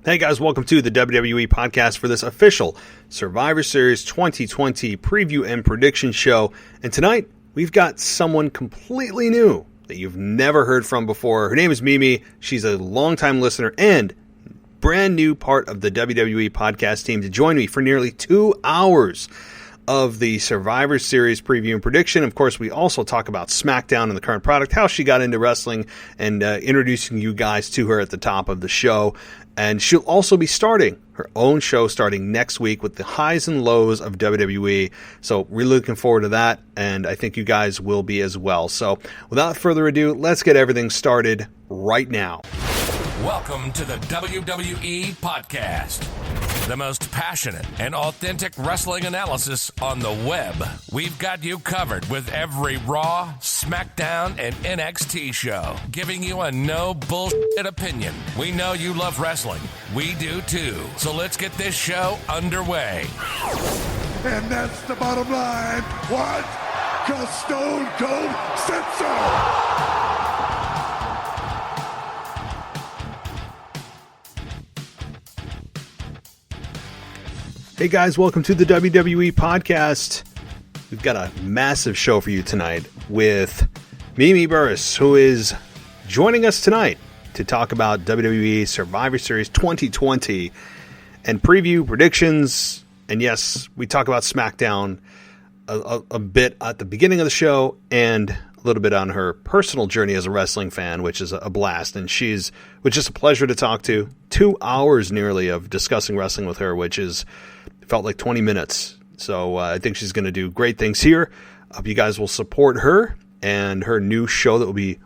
Hey guys, welcome to the WWE podcast for this official Survivor Series 2020 preview and prediction show. And tonight, we've got someone completely new that you've never heard from before. Her name is Mimi. She's a longtime listener and brand new part of the WWE podcast team to join me for nearly 2 hours of the Survivor Series preview and prediction. Of course, we also talk about SmackDown and the current product, how she got into wrestling, and introducing you guys to her at the top of the show. And she'll also be starting her own show starting next week with the highs and lows of WWE. So really looking forward to that, and I think you guys will be as well. So without further ado, let's get everything started right now. Welcome to the WWE podcast, the most passionate and authentic wrestling analysis on the web. We've got you covered with every Raw, SmackDown, and NXT show, giving you a no bullshit opinion. We know you love wrestling. We do too. So let's get this show underway. And that's the bottom line. What? 'Cause Stone Cold said so. Hey guys, welcome to the WWE podcast. We've got a massive show for you tonight with Mimi Burris, who is joining us tonight to talk about WWE Survivor Series 2020 and preview predictions. And yes, we talk about SmackDown a bit at the beginning of the show and a little bit on her personal journey as a wrestling fan, which is a blast. And she's just a pleasure to talk to. 2 hours nearly of discussing wrestling with her, which is felt like 20 minutes. So I think she's going to do great things here. I hope you guys will support her and her new show that will be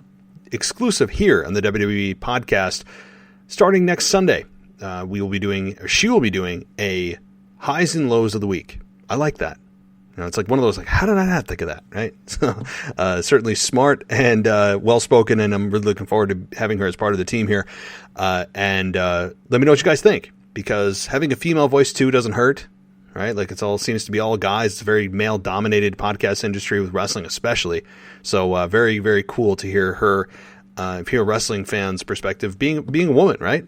exclusive here on the WWE podcast starting next Sunday. She will be doing a highs and lows of the week. I like that. You know, it's like one of those, like, how did I not think of that, right? So, certainly smart and well-spoken, and I'm really looking forward to having her as part of the team here. Let me know what you guys think, because having a female voice too doesn't hurt, right? Like, seems to be all guys. It's a very male-dominated podcast industry with wrestling especially. So very, very cool to hear her, hear a wrestling fan's perspective, being a woman, right?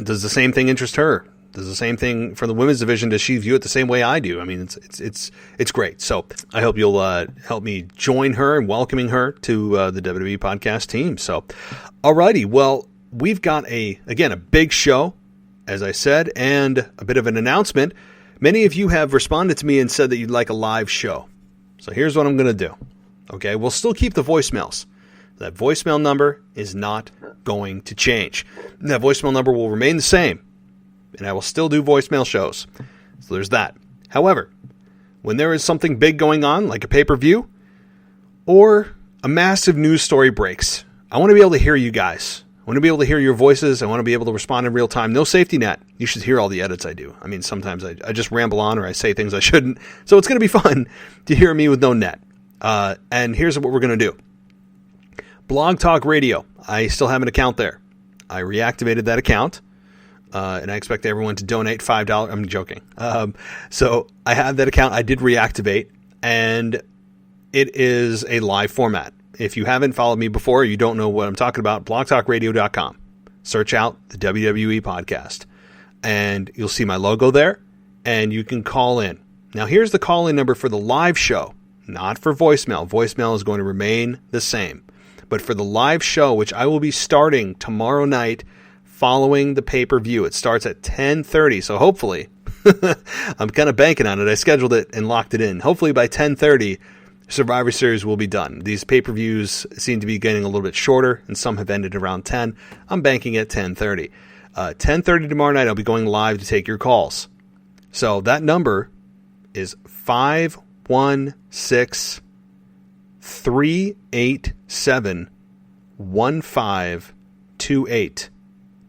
Does the same thing interest her? Does the same thing for the women's division? Does she view it the same way I do? I mean, it's great. So I hope you'll help me join her in welcoming her to the WWE podcast team. So, alrighty. Well, we've got a big show, as I said, and a bit of an announcement. Many of you have responded to me and said that you'd like a live show. So here's what I'm going to do. Okay, we'll still keep the voicemails. That voicemail number is not going to change. That voicemail number will remain the same. And I will still do voicemail shows. So there's that. However, when there is something big going on, like a pay-per-view, or a massive news story breaks, I want to be able to hear you guys. I want to be able to hear your voices. I want to be able to respond in real time. No safety net. You should hear all the edits I do. I mean, sometimes I just ramble on or I say things I shouldn't. So it's going to be fun to hear me with no net. And here's what we're going to do. Blog Talk Radio. I still have an account there. I reactivated that account. And I expect everyone to donate $5. I'm joking. So I have that account. I did reactivate, and it is a live format. If you haven't followed me before, you don't know what I'm talking about, blogtalkradio.com. Search out the WWE podcast, and you'll see my logo there, and you can call in. Now, here's the call-in number for the live show, not for voicemail. Voicemail is going to remain the same. But for the live show, which I will be starting tomorrow night, following the pay-per-view. It starts at 10:30, so hopefully, I'm kind of banking on it. I scheduled it and locked it in. Hopefully by 10:30, Survivor Series will be done. These pay-per-views seem to be getting a little bit shorter, and some have ended around 10. I'm banking at 10:30. 10:30 tomorrow night, I'll be going live to take your calls. So that number is 516-387-1528.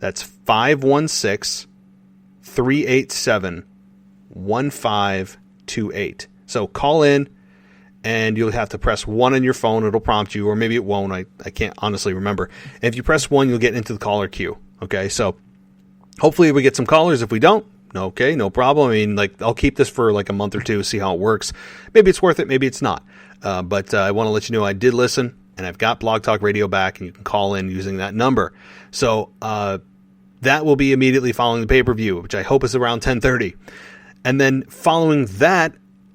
That's 516-387-1528. So call in, and you'll have to press 1 on your phone. It'll prompt you, or maybe it won't. I can't honestly remember. And if you press 1, you'll get into the caller queue. Okay, so hopefully we get some callers. If we don't, okay, no problem. I mean, like, I'll keep this for like a month or two, see how it works. Maybe it's worth it, maybe it's not. But I want to let you know I did listen, and I've got Blog Talk Radio back, and you can call in using that number. So that will be immediately following the pay-per-view, which I hope is around 10:30. And then following that,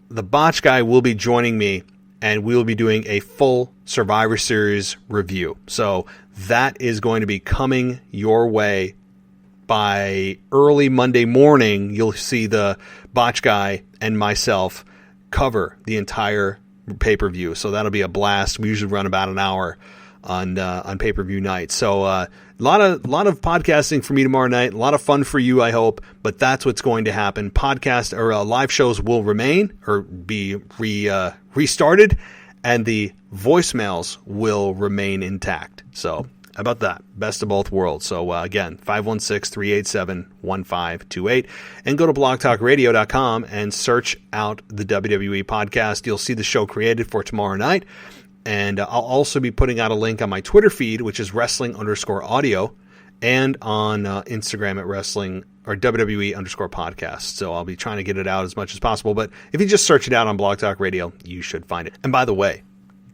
the Botch guy will be joining me, and we will be doing a full Survivor Series review. So that is going to be coming your way by early Monday morning. You'll see the Botch guy and myself cover the entire pay-per-view. So that'll be a blast. We usually run about an hour on pay-per-view night. So a lot of podcasting for me tomorrow night. A lot of fun for you, I hope. But that's what's going to happen. Podcast or live shows will remain or be restarted, and the voicemails will remain intact. So how about that? Best of both worlds. So again, 516-387-1528, and go to blogtalkradio.com and search out the WWE podcast. You'll see the show created for tomorrow night. And I'll also be putting out a link on my Twitter feed, which is wrestling_audio, and on Instagram at wrestling or WWE_podcast. So I'll be trying to get it out as much as possible. But if you just search it out on Blog Talk Radio, you should find it. And by the way,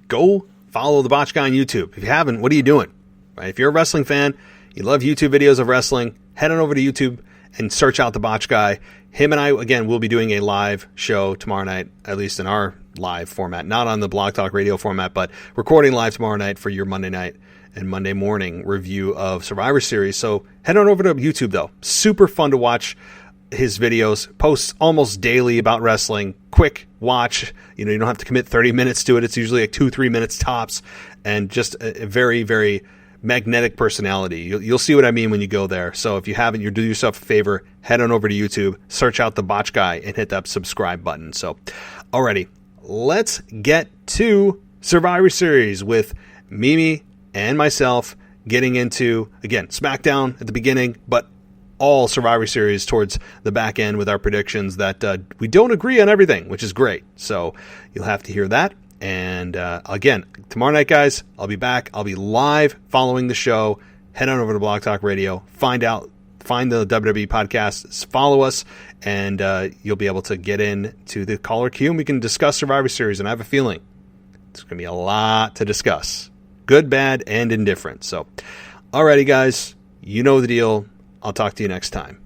go follow the Botch Guy on YouTube. If you haven't, what are you doing? Right? If you're a wrestling fan, you love YouTube videos of wrestling, head on over to YouTube and search out the Botch Guy. Him and I, again, will be doing a live show tomorrow night, at least in our live format, not on the Blog Talk Radio format, but recording live tomorrow night for your Monday night and Monday morning review of Survivor Series. So head on over to YouTube, though. Super fun to watch his videos. Posts almost daily about wrestling. Quick watch. You don't have to commit 30 minutes to it. It's usually like 2-3 minutes tops, and just a very, very magnetic personality. You'll see what I mean when you go there. So if you haven't, you do yourself a favor, head on over to YouTube, search out the Botch Guy, and hit that subscribe button. So, alrighty, let's get to Survivor Series with Mimi and myself getting into, again, SmackDown at the beginning, but all Survivor Series towards the back end with our predictions that we don't agree on everything, which is great. So you'll have to hear that. And again, tomorrow night, guys, I'll be back. I'll be live following the show. Head on over to Blog Talk Radio. Find the WWE podcast. Follow us, and you'll be able to get in to the caller queue, and we can discuss Survivor Series. And I have a feeling it's going to be a lot to discuss. Good, bad, and indifferent. So, alrighty, guys, you know the deal. I'll talk to you next time.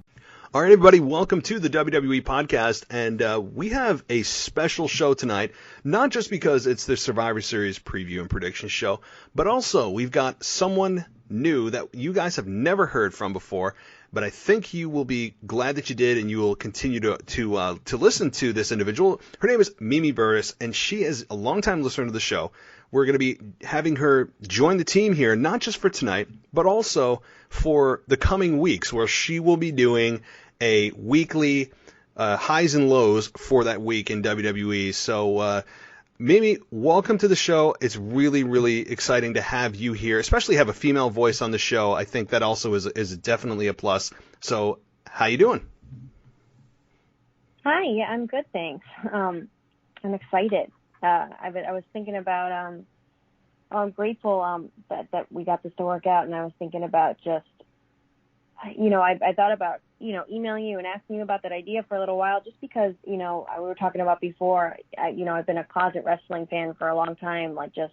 All right, everybody, welcome to the WWE podcast, and we have a special show tonight, not just because it's the Survivor Series preview and prediction show, but also we've got someone new that you guys have never heard from before, but I think you will be glad that you did, and you will continue to listen to this individual. Her name is Mimi Burris, and she is a longtime listener to the show. We're going to be having her join the team here, not just for tonight, but also for the coming weeks, where she will be doing a weekly highs and lows for that week in WWE. So, Mimi, welcome to the show. It's really, really exciting to have you here, especially have a female voice on the show. I think that also is definitely a plus. So, how you doing? Hi, yeah, I'm good, thanks. I'm excited. I was thinking about, I'm grateful that we got this to work out, and I was thinking about just, I thought about, emailing you and asking you about that idea for a little while, just because, we were talking about before, I've been a closet wrestling fan for a long time, and there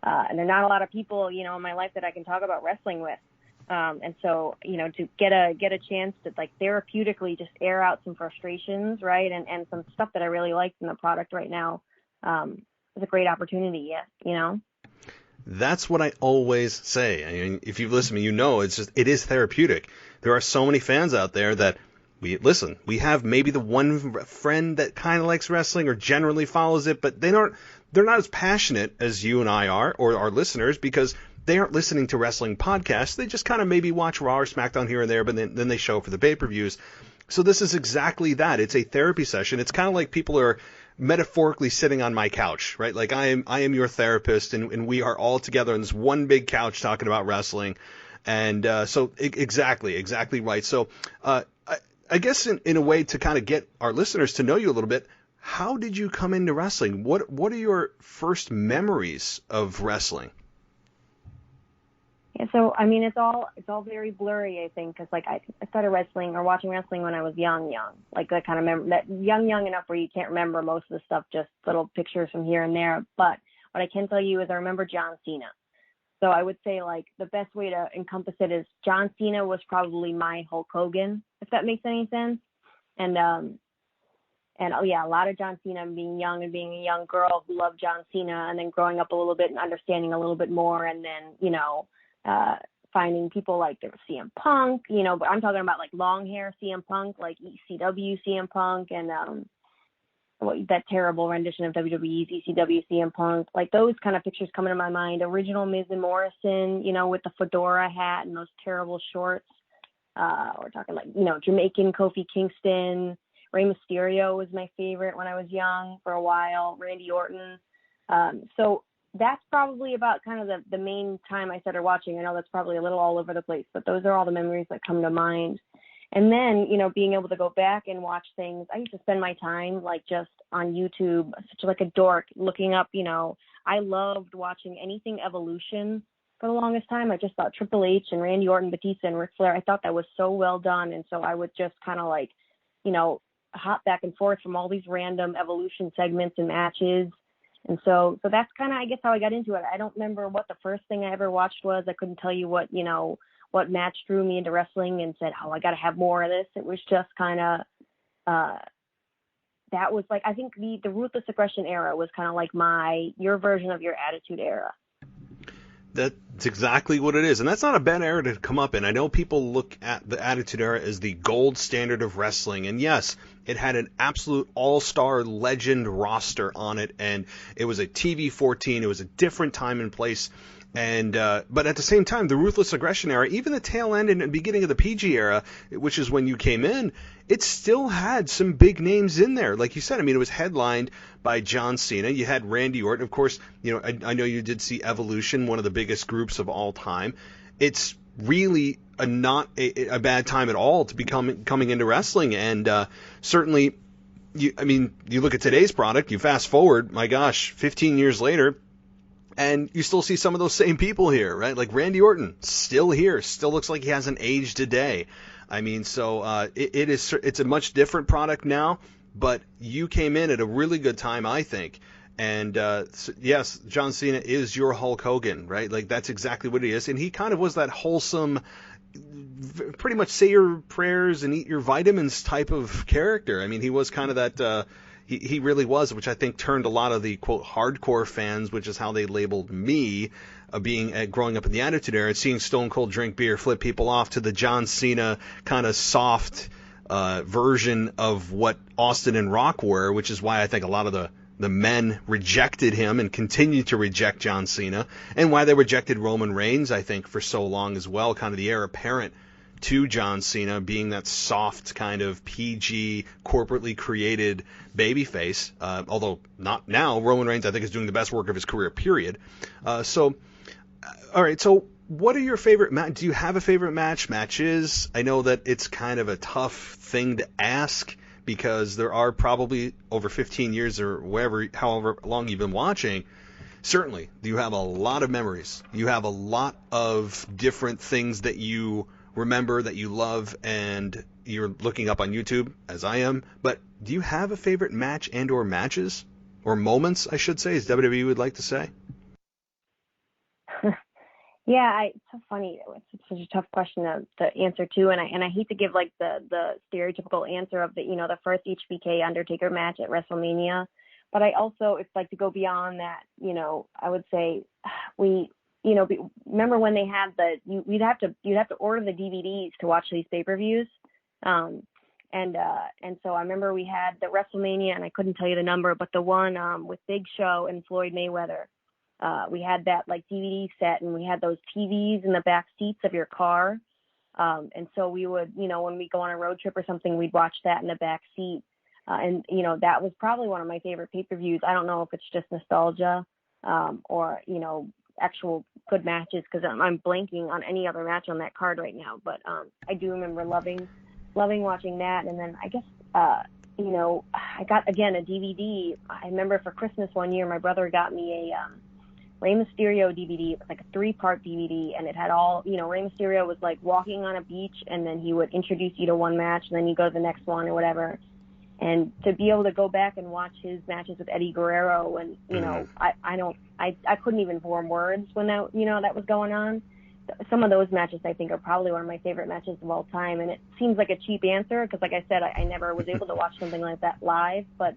are not a lot of people, in my life that I can talk about wrestling with. And so, to get a chance to therapeutically just air out some frustrations, right. And some stuff that I really liked in the product right now, is a great opportunity. Yeah. That's what I always say. I mean, if you've listened to me, it is therapeutic. There are so many fans out there that we have maybe the one friend that kind of likes wrestling or generally follows it, but they're not as passionate as you and I are, or our listeners, because they aren't listening to wrestling podcasts. They just kind of maybe watch Raw or SmackDown here and there, but then they show up for the pay-per-views. So this is exactly that. It's a therapy session. It's kind of like people are metaphorically sitting on my couch, right? Like I am your therapist, and we are all together on this one big couch talking about wrestling. And so exactly right. So I guess in a way to kind of get our listeners to know you a little bit, how did you come into wrestling? What are your first memories of wrestling? Yeah, so I mean, it's all very blurry, I think, because I started wrestling or watching wrestling when I was young, like that kind of that young enough where you can't remember most of the stuff, just little pictures from here and there. But what I can tell you is I remember John Cena. So I would say like the best way to encompass it is John Cena was probably my Hulk Hogan, if that makes any sense. And oh yeah, a lot of John Cena, being young and being a young girl who loved John Cena, and then growing up a little bit and understanding a little bit more, and then finding people like there was CM Punk, but I'm talking about like long hair CM Punk, like ECW CM Punk, and that terrible rendition of WWE's ECW CM Punk. Like those kind of pictures coming to my mind. Original Miz and Morrison, with the fedora hat and those terrible shorts. We're talking like, Jamaican Kofi Kingston. Rey Mysterio was my favorite when I was young for a while. Randy Orton. So that's probably about kind of the main time I started watching. I know that's probably a little all over the place, but those are all the memories that come to mind. And then, being able to go back and watch things, I used to spend my time like just on YouTube, such like a dork, looking up, I loved watching anything Evolution for the longest time. I just thought Triple H and Randy Orton, Batista, and Ric Flair, I thought that was so well done. And so I would just kind of like, hop back and forth from all these random Evolution segments and matches. And so that's kind of, I guess, how I got into it. I don't remember what the first thing I ever watched was. I couldn't tell you what match drew me into wrestling and said, oh, I got to have more of this. It was just kind of, that was like, I think the Ruthless Aggression era was kind of like your version of your Attitude Era. That's exactly what it is. And that's not a bad era to come up in. I know people look at the Attitude Era as the gold standard of wrestling. And yes, it had an absolute all-star legend roster on it. And it was a TV-14. It was a different time and place. And but at the same time, the Ruthless Aggression era, even the tail end and beginning of the PG era, which is when you came in, it still had some big names in there. Like you said, I mean, it was headlined by John Cena. You had Randy Orton. Of course, I know you did see Evolution, one of the biggest groups of all time. It's really not a bad time at all to be coming into wrestling. And certainly, you look at today's product, you fast forward, my gosh, 15 years later, and you still see some of those same people here, right? Like Randy Orton, still here, still looks like he hasn't aged a day. I mean, so it's a much different product now, but you came in at a really good time, I think. And yes, John Cena is your Hulk Hogan, right? Like that's exactly what he is. And he kind of was that wholesome, pretty much say your prayers and eat your vitamins type of character. I mean, he was kind of that. He really was, which I think turned a lot of the, quote, hardcore fans, which is how they labeled me, growing up in the Attitude Era, seeing Stone Cold drink beer, flip people off, to the John Cena kind of soft version of what Austin and Rock were, which is why I think a lot of the men rejected him and continue to reject John Cena, and why they rejected Roman Reigns, I think, for so long as well, kind of the heir apparent to John Cena, being that soft kind of PG, corporately created babyface. Although not now, Roman Reigns I think is doing the best work of his career. Period. All right. So, what are your favorite do you have a favorite matches? I know that it's kind of a tough thing to ask because there are probably over 15 years or however long you've been watching. Certainly, you have a lot of memories. You have a lot of different things that you remember, that you love, and you're looking up on YouTube, as I am. But do you have a favorite match and or matches? Or moments, I should say, as WWE would like to say? Yeah, it's so funny. It's such a tough question to answer too, and I hate to give like the stereotypical answer of the first HBK Undertaker match at WrestleMania, but I also, it's like to go beyond that. I would say remember when they had you'd have to order the DVDs to watch these pay-per-views, and so I remember we had the WrestleMania, and I couldn't tell you the number, but the one with Big Show and Floyd Mayweather. We had that like DVD set, and we had those TVs in the back seats of your car. And so we would, when we go on a road trip or something, we'd watch that in the back seat. And that was probably one of my favorite pay-per-views. I don't know if it's just nostalgia, or, actual good matches, because I'm blanking on any other match on that card right now. But I do remember loving watching that. And then I guess, I got, again, a DVD. I remember for Christmas one year, my brother got me a Rey Mysterio DVD. It was like a 3-part DVD, and it had all, Rey Mysterio was like walking on a beach, and then he would introduce you to one match, and then you go to the next one or whatever. And to be able to go back and watch his matches with Eddie Guerrero, and I couldn't even form words when that was going on. Some of those matches I think are probably one of my favorite matches of all time. And it seems like a cheap answer because, like I said, I never was able to watch something like that live. But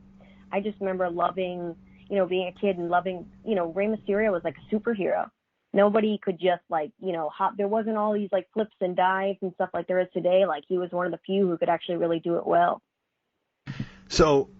I just remember loving, being a kid and loving, Rey Mysterio was like a superhero. Nobody could just hop. There wasn't all these like flips and dives and stuff like there is today. Like he was one of the few who could actually really do it well. So,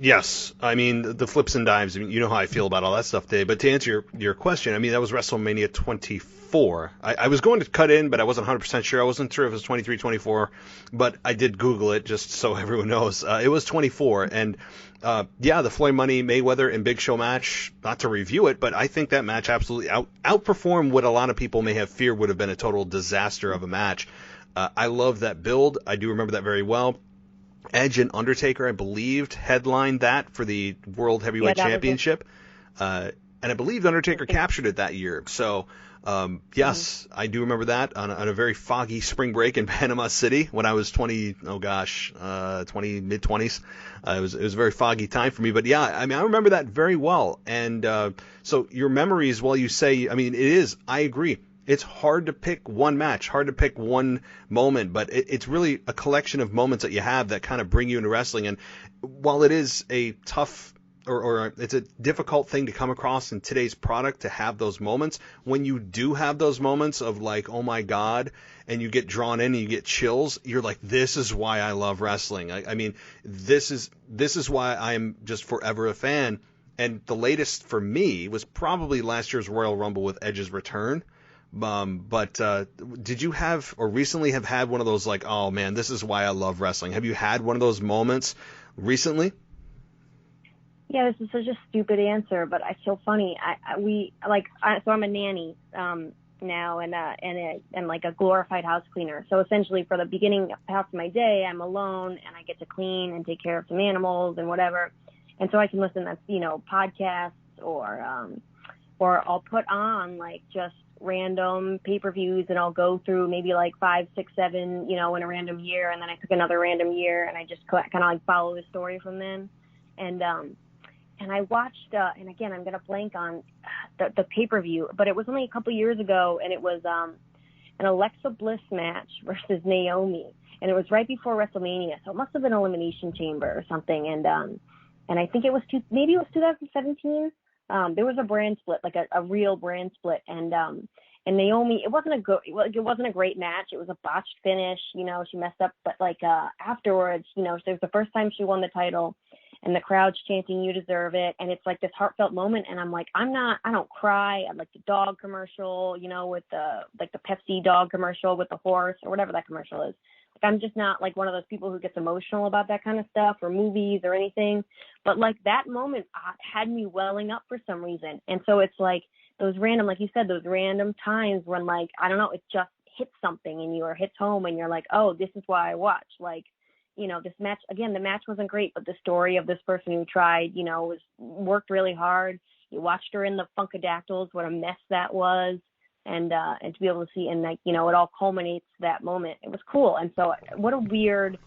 yes, I mean, the flips and dives, I mean, you know how I feel about all that stuff, Dave. But to answer your question, I mean, that was WrestleMania 24. I was going to cut in, but I wasn't 100% sure. I wasn't sure if it was 23, 24, but I did Google it just so everyone knows. It was 24. And, the Floyd Money Mayweather and Big Show match, not to review it, but I think that match absolutely outperformed what a lot of people may have feared would have been a total disaster of a match. I love that build. I do remember that very well. Edge and Undertaker, I believed, headlined that for the World Heavyweight Championship. And I believe Undertaker captured it that year. So, yes, I do remember that on a very foggy spring break in Panama City when I was mid-20s. It was a very foggy time for me. But, yeah, I mean, I remember that very well. And so your memories, while you say, I mean, it is, I agree. It's hard to pick one match, hard to pick one moment, but it's really a collection of moments that you have that kind of bring you into wrestling. And while it is a tough or it's a difficult thing to come across in today's product to have those moments, when you do have those moments of like, oh my God, and you get drawn in and you get chills, you're like, this is why I love wrestling. I mean, this is why I am just forever a fan. And the latest for me was probably last year's Royal Rumble with Edge's return. But did you have or recently have had one of those like, oh man, this is why I love wrestling? Have you had one of those moments recently? Yeah, this is such a stupid answer, but it's so funny. So I'm a nanny now and like a glorified house cleaner. So essentially for the beginning half of my day, I'm alone and I get to clean and take care of some animals and whatever. And so I can listen to, podcasts or I'll put on like just random pay-per-views and I'll go through maybe like 5, 6, 7, in a random year. And then I pick another random year and I just kind of like follow the story from then. And I watched, and again, I'm going to blank on the pay-per-view, but it was only a couple years ago and it was an Alexa Bliss match versus Naomi. And it was right before WrestleMania. So it must have been Elimination Chamber or something. And I think it was 2017. There was a brand split, like a real brand split, and Naomi, it wasn't a great match. It was a botched finish, she messed up, but like afterwards, it was the first time she won the title, and the crowd's chanting, "You deserve it," and it's like this heartfelt moment, and I'm like, I don't cry. I like the dog commercial, with the Pepsi dog commercial with the horse or whatever that commercial is. I'm just not like one of those people who gets emotional about that kind of stuff or movies or anything. But like that moment had me welling up for some reason. And so it's like those random, like you said, those random times when like, I don't know, it just hits something in you or hits home and you're like, oh, this is why I watch. Like, this match, again, the match wasn't great, but the story of this person who tried, worked really hard. You watched her in the Funkadactyls, what a mess that was. And to be able to see, and like, it all culminates that moment. It was cool. And so what a weird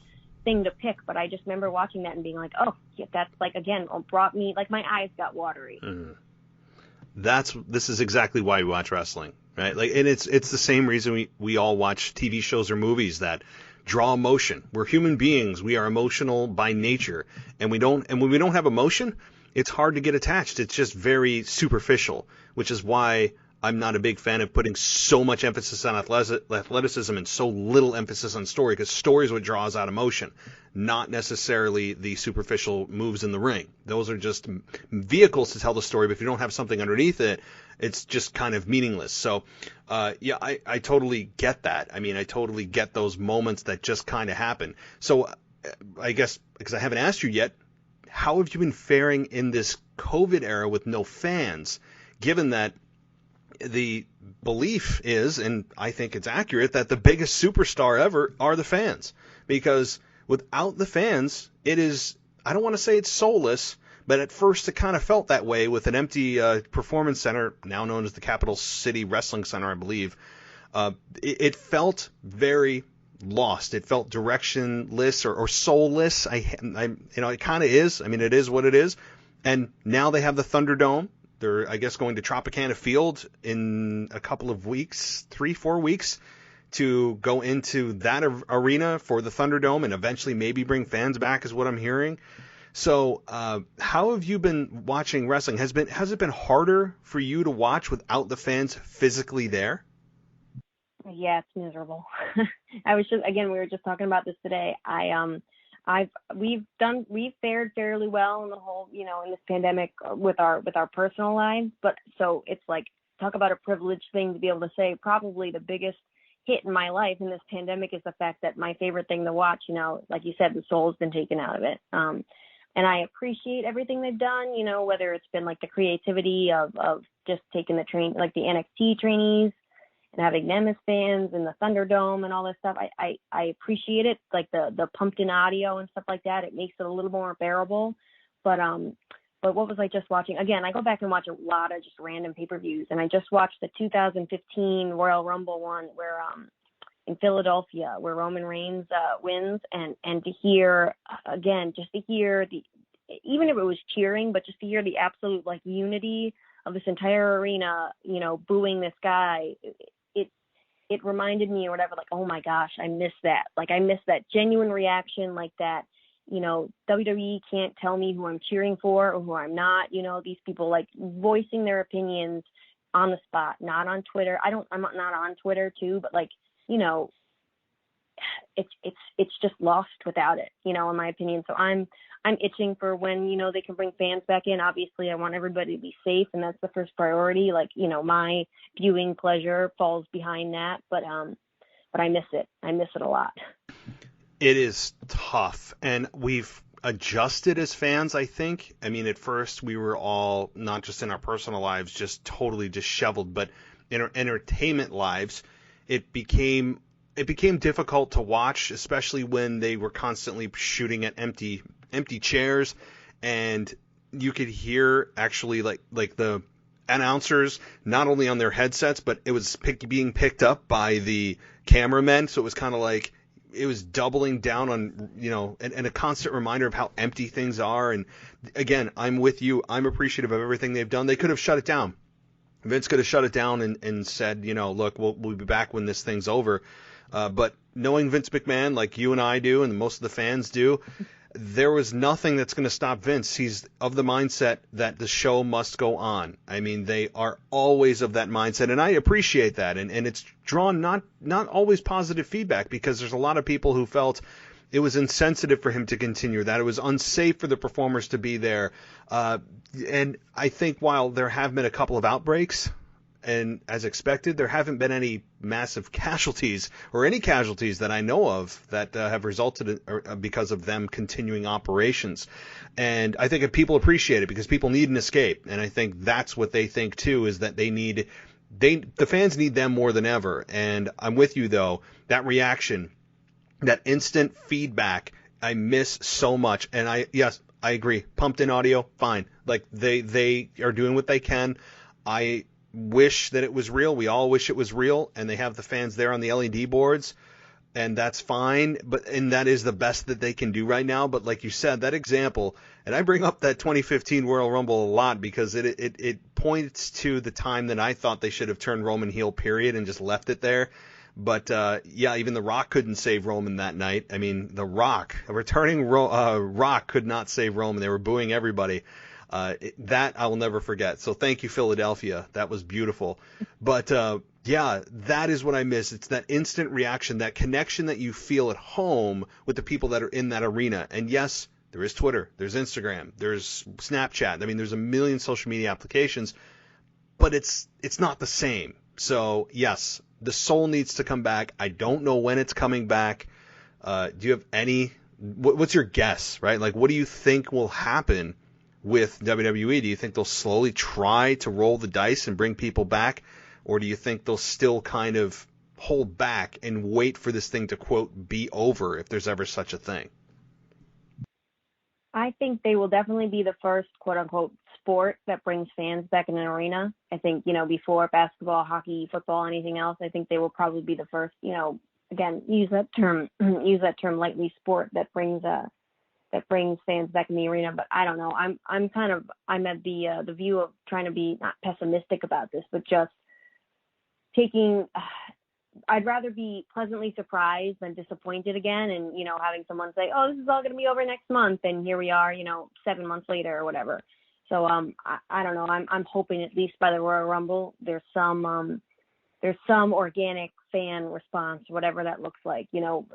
thing to pick, but I just remember watching that and being like, oh, yeah, that's like, again, brought me, like my eyes got watery. Mm-hmm. This is exactly why we watch wrestling, right? Like, and it's the same reason we all watch TV shows or movies that draw emotion. We're human beings. We are emotional by nature, and when we don't have emotion, it's hard to get attached. It's just very superficial, which is why I'm not a big fan of putting so much emphasis on athleticism and so little emphasis on story, because story is what draws out emotion, not necessarily the superficial moves in the ring. Those are just vehicles to tell the story, but if you don't have something underneath it, it's just kind of meaningless. So, I totally get that. I mean, I totally get those moments that just kind of happen. So, I guess, because I haven't asked you yet, how have you been faring in this COVID era with no fans, given that the belief is, and I think it's accurate, that the biggest superstar ever are the fans. Because without the fans, it is, I don't want to say it's soulless, but at first it kind of felt that way with an empty performance center, now known as the Capital City Wrestling Center, I believe. It felt very lost. It felt directionless or soulless. It kind of is. I mean, it is what it is. And now they have the Thunderdome. They're, I guess, going to Tropicana Field in a couple of weeks, 3-4 weeks, to go into that arena for the Thunderdome and eventually maybe bring fans back, is what I'm hearing. So how have you been watching wrestling? Has it been harder for you to watch without the fans physically there? Yeah, it's miserable. We were just talking about this today. We've fared fairly well in the whole, in this pandemic with our personal lives. But so it's like, talk about a privileged thing to be able to say. Probably the biggest hit in my life in this pandemic is the fact that my favorite thing to watch, like you said, the soul's been taken out of it. And I appreciate everything they've done, whether it's been like the creativity of just taking the the NXT trainees and having them as fans and the Thunderdome and all this stuff. I appreciate it, like the pumped in audio and stuff like that. It makes it a little more bearable. But what was I just watching? Again, I go back and watch a lot of just random pay-per-views, and I just watched the 2015 Royal Rumble one where in Philadelphia, where Roman Reigns wins, and to hear again, just to hear even if it was cheering, but just to hear the absolute like unity of this entire arena, booing this guy. It reminded me or whatever, like, oh my gosh, I miss that. Like, I miss that genuine reaction like that. WWE can't tell me who I'm cheering for or who I'm not. These people like voicing their opinions on the spot, not on Twitter. I'm not on Twitter too, but like, it's just lost without it, in my opinion. So I'm itching for when, they can bring fans back in. Obviously I want everybody to be safe, and that's the first priority. Like, my viewing pleasure falls behind that, but I miss it. I miss it a lot. It is tough, and we've adjusted as fans, I think. I mean, at first we were all, not just in our personal lives, just totally disheveled, but in our entertainment lives, it became difficult to watch, especially when they were constantly shooting at empty chairs, and you could hear actually like the announcers not only on their headsets, but it was being picked up by the cameramen. So it was kind of like it was doubling down on, and a constant reminder of how empty things are. And again, I'm with you. I'm appreciative of everything they've done. They could have shut it down. Vince could have shut it down and said, look, we'll be back when this thing's over. But knowing Vince McMahon like you and I do and most of the fans do, there was nothing that's going to stop Vince. He's of the mindset that the show must go on. I mean, they are always of that mindset, and I appreciate that. And it's drawn not always positive feedback, because there's a lot of people who felt it was insensitive for him to continue, that it was unsafe for the performers to be there. And I think while there have been a couple of outbreaks, and as expected, there haven't been any massive casualties or any casualties that I know of that have resulted because of them continuing operations. And I think if people appreciate it, because people need an escape. And I think that's what they think too, is that the fans need them more than ever. And I'm with you though, that reaction, that instant feedback, I miss so much. And I agree. Pumped in audio, fine. Like they are doing what they can. I wish that it was real. We all wish it was real, and they have the fans there on the LED boards, and that's fine. And that is the best that they can do right now. But like you said, that example, and I bring up that 2015 Royal Rumble a lot because it points to the time that I thought they should have turned Roman heel, period, and just left it there. But even The Rock couldn't save Roman that night. I mean, The Rock, a returning Rock, could not save Roman. They were booing everybody. That I will never forget. So thank you, Philadelphia. That was beautiful. But that is what I miss. It's that instant reaction, that connection that you feel at home with the people that are in that arena. And yes, there is Twitter, there's Instagram, there's Snapchat. I mean, there's a million social media applications, but it's not the same. So yes, the soul needs to come back. I don't know when it's coming back. Do you have what's your guess, right? Like, what do you think will happen with WWE? Do you think they'll slowly try to roll the dice and bring people back? Or do you think they'll still kind of hold back and wait for this thing to, quote, be over, if there's ever such a thing? I think they will definitely be the first, quote unquote, sport that brings fans back in an arena. I think, before basketball, hockey, football, anything else, I think they will probably be the first, again, use that term lightly, sport that brings fans back in the arena. But I don't know. I'm at the view of trying to be not pessimistic about this, but just taking. I'd rather be pleasantly surprised than disappointed again, and having someone say, "Oh, this is all going to be over next month," and here we are, 7 months later or whatever. So I don't know. I'm hoping at least by the Royal Rumble there's some organic fan response, whatever that looks like,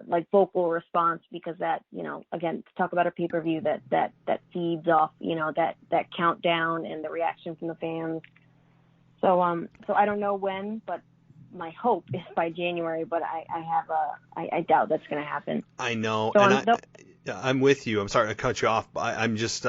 like vocal response, because that, again, to talk about a pay-per-view that feeds off, that countdown and the reaction from the fans. So I don't know when, but my hope is by January, but I doubt that's going to happen. I know. So and I'm with you. I'm sorry to cut you off, but I'm just,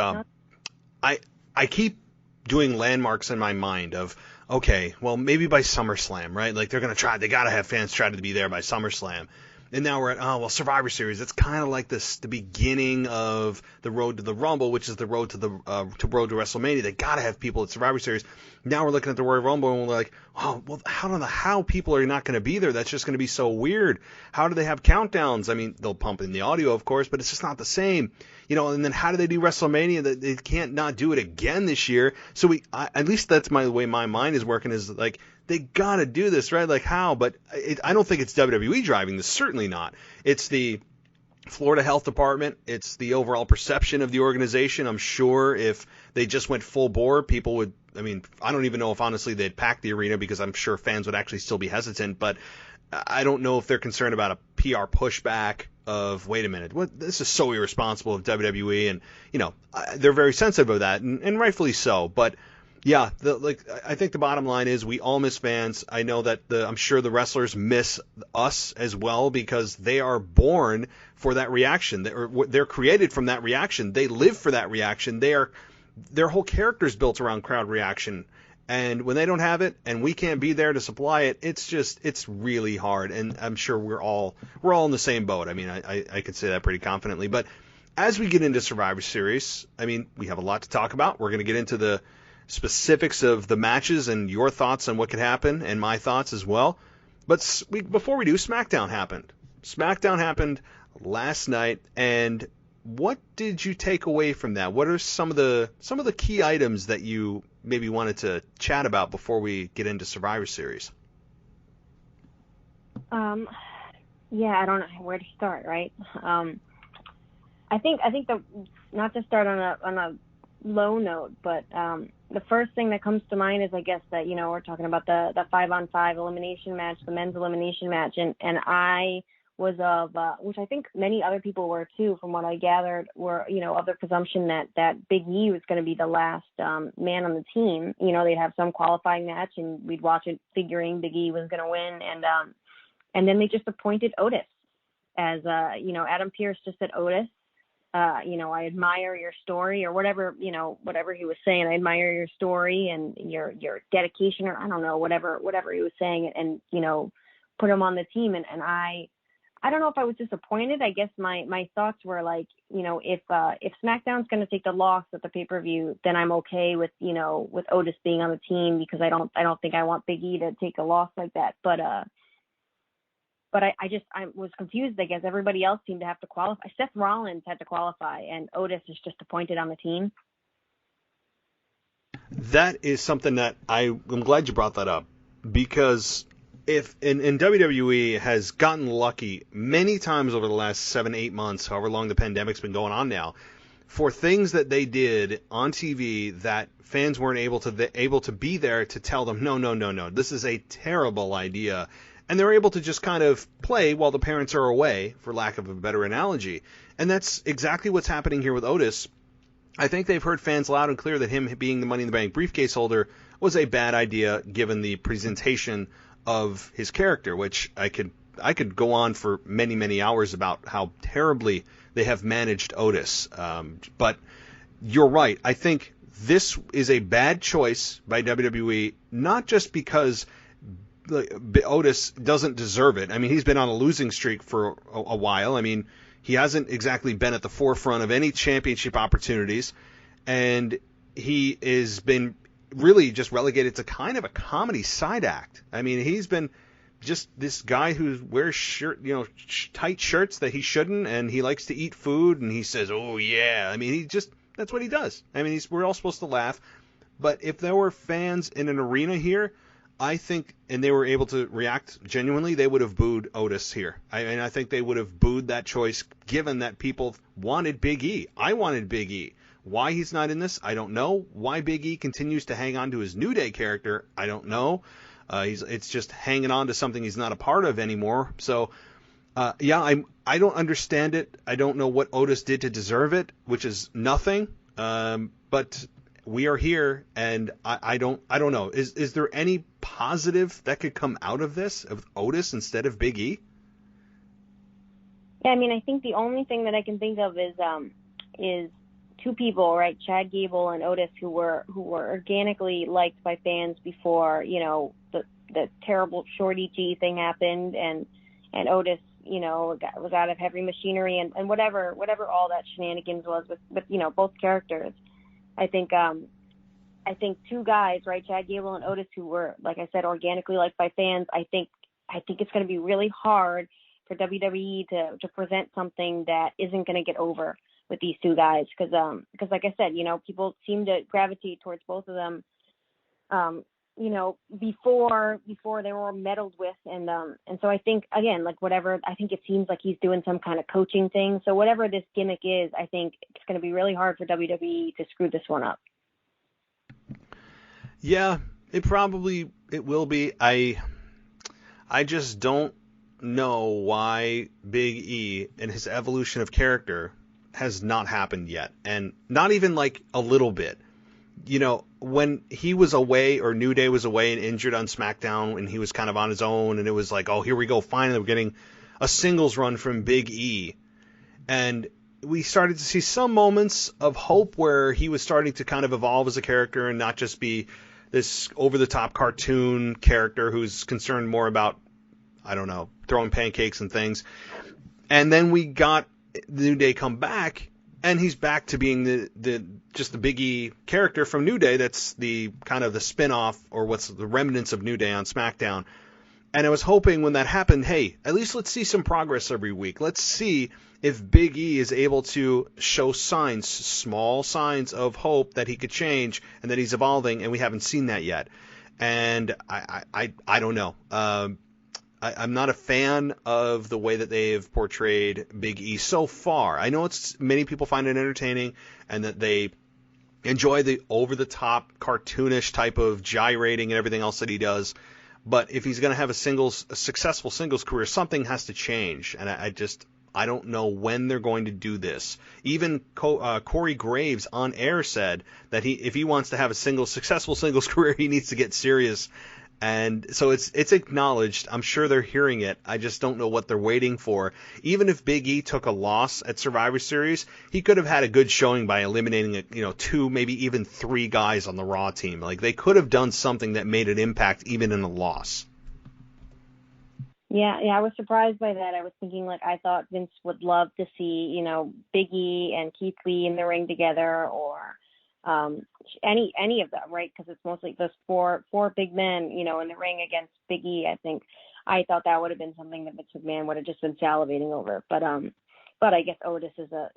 I keep doing landmarks in my mind of, okay, well, maybe by SummerSlam, right? Like they got to have fans try to be there by SummerSlam. And now we're at, Survivor Series. It's kind of like the beginning of the road to the Rumble, which is the road to road to WrestleMania. They got to have people at Survivor Series. Now we're looking at the Royal Rumble and we're like, oh, well, how people are not going to be there? That's just going to be so weird. How do they have countdowns? I mean, they'll pump in the audio, of course, but it's just not the same. And then how do they do WrestleMania? They can't not do it again this year. So at least that's the way my mind is working, is like, they got to do this, right? Like how? But I don't think it's WWE driving this. Certainly not. It's the Florida Health Department. It's the overall perception of the organization. I'm sure if they just went full bore, people would, I don't even know if honestly they'd pack the arena, because I'm sure fans would actually still be hesitant. But I don't know if they're concerned about a PR pushback of, wait a minute, this is so irresponsible of WWE. And, they're very sensitive of that, and rightfully so. But yeah, I think the bottom line is we all miss fans. I know that I'm sure the wrestlers miss us as well, because they are born for that reaction. They're created from that reaction. They live for that reaction. Their whole character is built around crowd reaction. And when they don't have it and we can't be there to supply it, it's really hard. And I'm sure we're all in the same boat. I could say that pretty confidently. But as we get into Survivor Series, we have a lot to talk about. We're going to get into the specifics of the matches and your thoughts on what could happen, and my thoughts as well. But before we do, SmackDown happened. SmackDown happened last night, and what did you take away from that? What are some of the key items that you maybe wanted to chat about before we get into Survivor Series? Yeah, I don't know where to start, right? I think not to start on a low note, but the first thing that comes to mind is, I guess, that we're talking about the 5-on-5 elimination match, the men's elimination match, and I was of which I think many other people were too, from what I gathered, were of the presumption that Big E was going to be the last man on the team. They'd have some qualifying match and we'd watch it figuring Big E was going to win, and then they just appointed Otis as Adam Pearce just said, Otis, I admire your story, or whatever he was saying. I admire your story and your dedication, or I don't know, whatever he was saying, and put him on the team. And I don't know if I was disappointed. I guess my thoughts were like, if SmackDown's going to take the loss at the pay-per-view, then I'm okay with Otis being on the team, because I don't think I want Big E to take a loss like that. But I was confused. I guess everybody else seemed to have to qualify. Seth Rollins had to qualify, and Otis is just appointed on the team. That is something that I'm glad you brought that up, because if in WWE has gotten lucky many times over the last 7-8 months, however long the pandemic's been going on now, for things that they did on TV that fans weren't able to be there to tell them, no, this is a terrible idea. And they're able to just kind of play while the parents are away, for lack of a better analogy. And that's exactly what's happening here with Otis. I think they've heard fans loud and clear that him being the Money in the Bank briefcase holder was a bad idea, given the presentation of his character, which I could go on for many, many hours about how terribly they have managed Otis. But you're right. I think this is a bad choice by WWE, not just because Otis doesn't deserve it. He's been on a losing streak for a while. He hasn't exactly been at the forefront of any championship opportunities, and he has been really just relegated to kind of a comedy side act. He's been just this guy who wears tight shirts that he shouldn't, and he likes to eat food, and he says, "Oh yeah." I mean, that's what he does. I mean, we're all supposed to laugh, but if there were fans in an arena here, I think, and they were able to react genuinely, they would have booed Otis here. I think they would have booed that choice, given that people wanted Big E. I wanted Big E. Why he's not in this, I don't know. Why Big E continues to hang on to his New Day character, I don't know. It's just hanging on to something he's not a part of anymore. So, I don't understand it. I don't know what Otis did to deserve it, which is nothing. But we are here, and I don't know. Is there any positive that could come out of this, of Otis instead of Big E? Yeah, I mean, I think the only thing that I can think of is two people, right? Chad Gable and Otis, who were organically liked by fans before, the terrible Shorty G thing happened, and Otis, was out of heavy machinery and whatever all that shenanigans was with both characters. I think two guys, right, Chad Gable and Otis, who were, like I said, organically liked by fans. I think it's going to be really hard for WWE to present something that isn't going to get over with these two guys, because like I said, people seem to gravitate towards both of them, before they were meddled with, and so I think, again, like whatever, I think it seems like he's doing some kind of coaching thing. So whatever this gimmick is, I think it's going to be really hard for WWE to screw this one up. Yeah, it will be. I just don't know why Big E and his evolution of character has not happened yet, and not even like a little bit. When he was away, or New Day was away and injured on SmackDown, and he was kind of on his own, and it was like, oh, here we go, finally we're getting a singles run from Big E. And we started to see some moments of hope where he was starting to kind of evolve as a character and not just be this over-the-top cartoon character who's concerned more about, I don't know, throwing pancakes and things. And then we got the New Day come back, and he's back to being the Big E character from New Day. That's the kind of the spin-off, or what's the remnants of New Day on SmackDown. And I was hoping when that happened, hey, at least let's see some progress every week. Let's see if Big E is able to show signs, small signs of hope that he could change and that he's evolving, and we haven't seen that yet. And I don't know. I'm not a fan of the way that they've portrayed Big E so far. I know many people find it entertaining, and that they enjoy the over-the-top, cartoonish type of gyrating and everything else that he does. But if he's going to have a successful singles career, something has to change. And I don't know when they're going to do this. Even Corey Graves on air said that if he wants to have a successful singles career, he needs to get serious. And so it's acknowledged. I'm sure they're hearing it. I just don't know what they're waiting for. Even if Big E took a loss at Survivor Series, he could have had a good showing by eliminating 2, maybe even 3 guys on the Raw team. Like, they could have done something that made an impact even in a loss. Yeah, I was surprised by that. I was thinking, I thought Vince would love to see, Big E and Keith Lee in the ring together, or any of them, right? Because it's mostly those four big men, in the ring against Big E. I thought that would have been something that Vince McMahon would have just been salivating over. But I guess Otis is a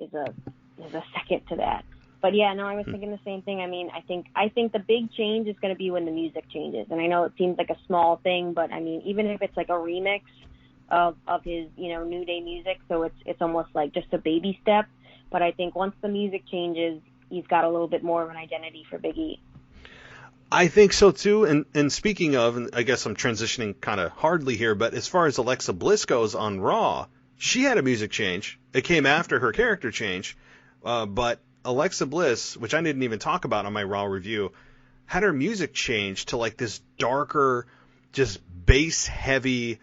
second to that. But yeah, no, I was thinking the same thing. I mean, I think the big change is going to be when the music changes. And I know it seems like a small thing, but I mean, even if it's like a remix of his, New Day music, so it's almost like just a baby step. But I think once the music changes, he's got a little bit more of an identity for Big E. I think so too. And speaking of, and I guess I'm transitioning kind of hardly here, but as far as Alexa Bliss goes on Raw, she had a music change. It came after her character change, but Alexa Bliss, which I didn't even talk about on my Raw review, had her music change to like this darker, just bass heavy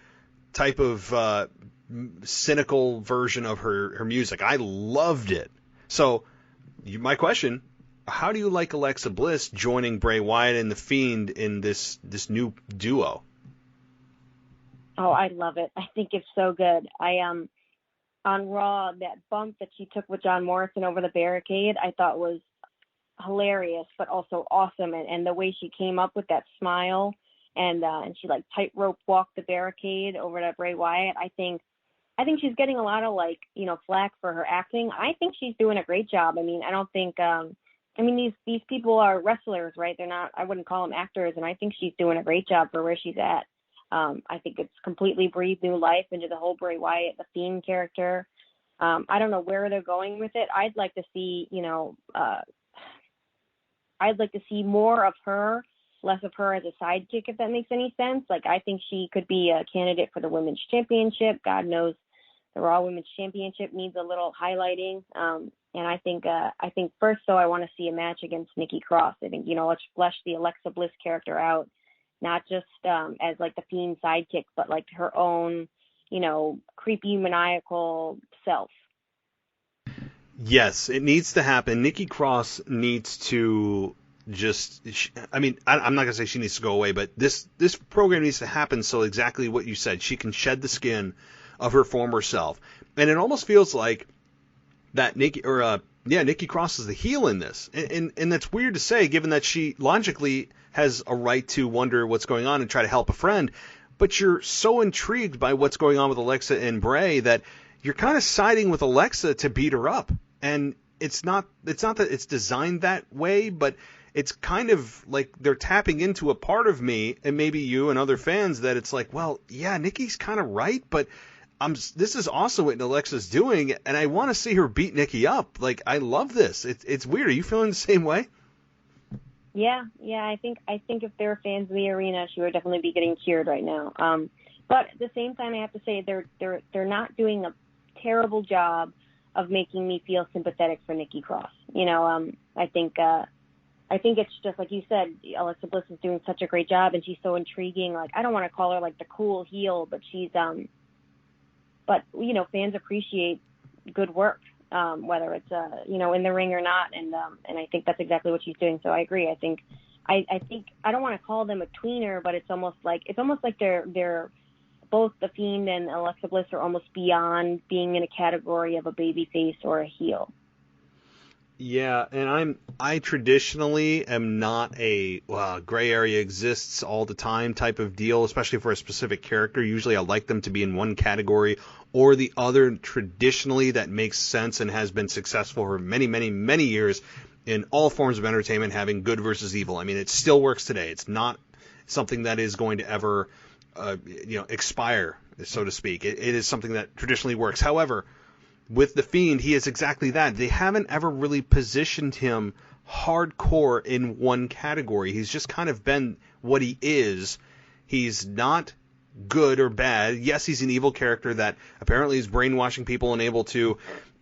type of cynical version of her music. I loved it. So my question, how do you like Alexa Bliss joining Bray Wyatt and The Fiend in this new duo? Oh, I love it. I think it's so good. On Raw, that bump that she took with John Morrison over the barricade, I thought was hilarious, but also awesome. And the way she came up with that smile and she like tightrope walked the barricade over to Bray Wyatt. I think she's getting a lot of like, flack for her acting. I think she's doing a great job. I mean, I don't think, these people are wrestlers, right? They're not, I wouldn't call them actors. And I think she's doing a great job for where she's at. I think it's completely breathed new life into the whole Bray Wyatt, the Fiend character. I don't know where they're going with it. I'd like to see, I'd like to see more of her, less of her as a sidekick, if that makes any sense. Like, I think she could be a candidate for the Women's Championship. God knows the Raw Women's Championship needs a little highlighting. And I think first, though, I want to see a match against Nikki Cross. I think, let's flesh the Alexa Bliss character out, not just as like the Fiend sidekick, but like her own, creepy, maniacal self. Yes, it needs to happen. Nikki Cross needs to I'm not going to say she needs to go away, but this program needs to happen so exactly what you said. She can shed the skin of her former self. And it almost feels like that Nikki Cross is the heel in this. And that's weird to say, given that she logically has a right to wonder what's going on and try to help a friend. But you're so intrigued by what's going on with Alexa and Bray that you're kind of siding with Alexa to beat her up. And it's not that it's designed that way, but it's kind of like they're tapping into a part of me, and maybe you and other fans, that it's like, well, yeah, Nikki's kind of right, but this is also what Alexa's doing, and I want to see her beat Nikki up. Like, I love this. It's weird. Are you feeling the same way? Yeah. I think if there were fans in the arena, she would definitely be getting cheered right now. But at the same time, I have to say they're not doing a terrible job of making me feel sympathetic for Nikki Cross. I think it's just like you said, Alexa Bliss is doing such a great job, and she's so intriguing. Like, I don't want to call her like the cool heel, but she's fans appreciate good work, whether it's in the ring or not, and I think that's exactly what she's doing. So I agree. I think I don't want to call them a tweener, but it's almost like they're both the Fiend and Alexa Bliss are almost beyond being in a category of a babyface or a heel. Yeah, and I traditionally am not a gray area exists all the time type of deal, especially for a specific character. Usually I like them to be in one category or the other. Traditionally, that makes sense and has been successful for many, many, many years in all forms of entertainment, having good versus evil. I mean, it still works today. It's not something that is going to ever expire, so to speak. It is something that traditionally works. However, with the Fiend, he is exactly that. They haven't ever really positioned him hardcore in one category. He's just kind of been what he is. He's not good or bad. Yes, he's an evil character that apparently is brainwashing people and able to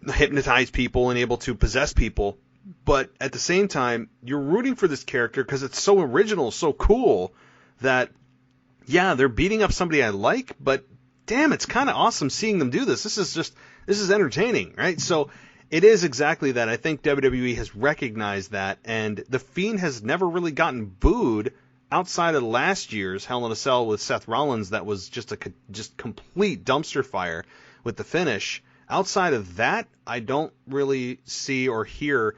hypnotize people and able to possess people. But at the same time, you're rooting for this character because it's so original, so cool that, yeah, they're beating up somebody I like, but damn, it's kind of awesome seeing them do this. This is entertaining, right? So it is exactly that. I think WWE has recognized that, and The Fiend has never really gotten booed outside of last year's Hell in a Cell with Seth Rollins. That was just complete dumpster fire with the finish. Outside of that, I don't really see or hear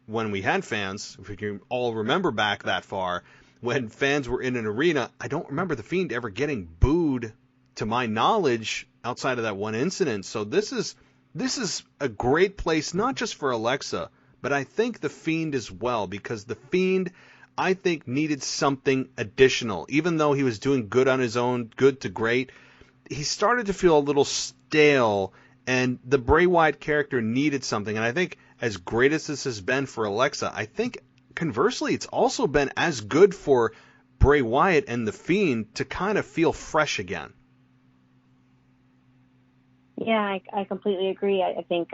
when we had fans, if we can all remember back that far, when fans were in an arena, I don't remember The Fiend ever getting booed, to my knowledge, outside of that one incident. So this is a great place, not just for Alexa, but I think The Fiend as well, because The Fiend, I think, needed something additional. Even though he was doing good on his own, good to great, he started to feel a little stale, and the Bray Wyatt character needed something. And I think as great as this has been for Alexa, I think conversely it's also been as good for Bray Wyatt and The Fiend to kind of feel fresh again. Yeah, I completely agree. I think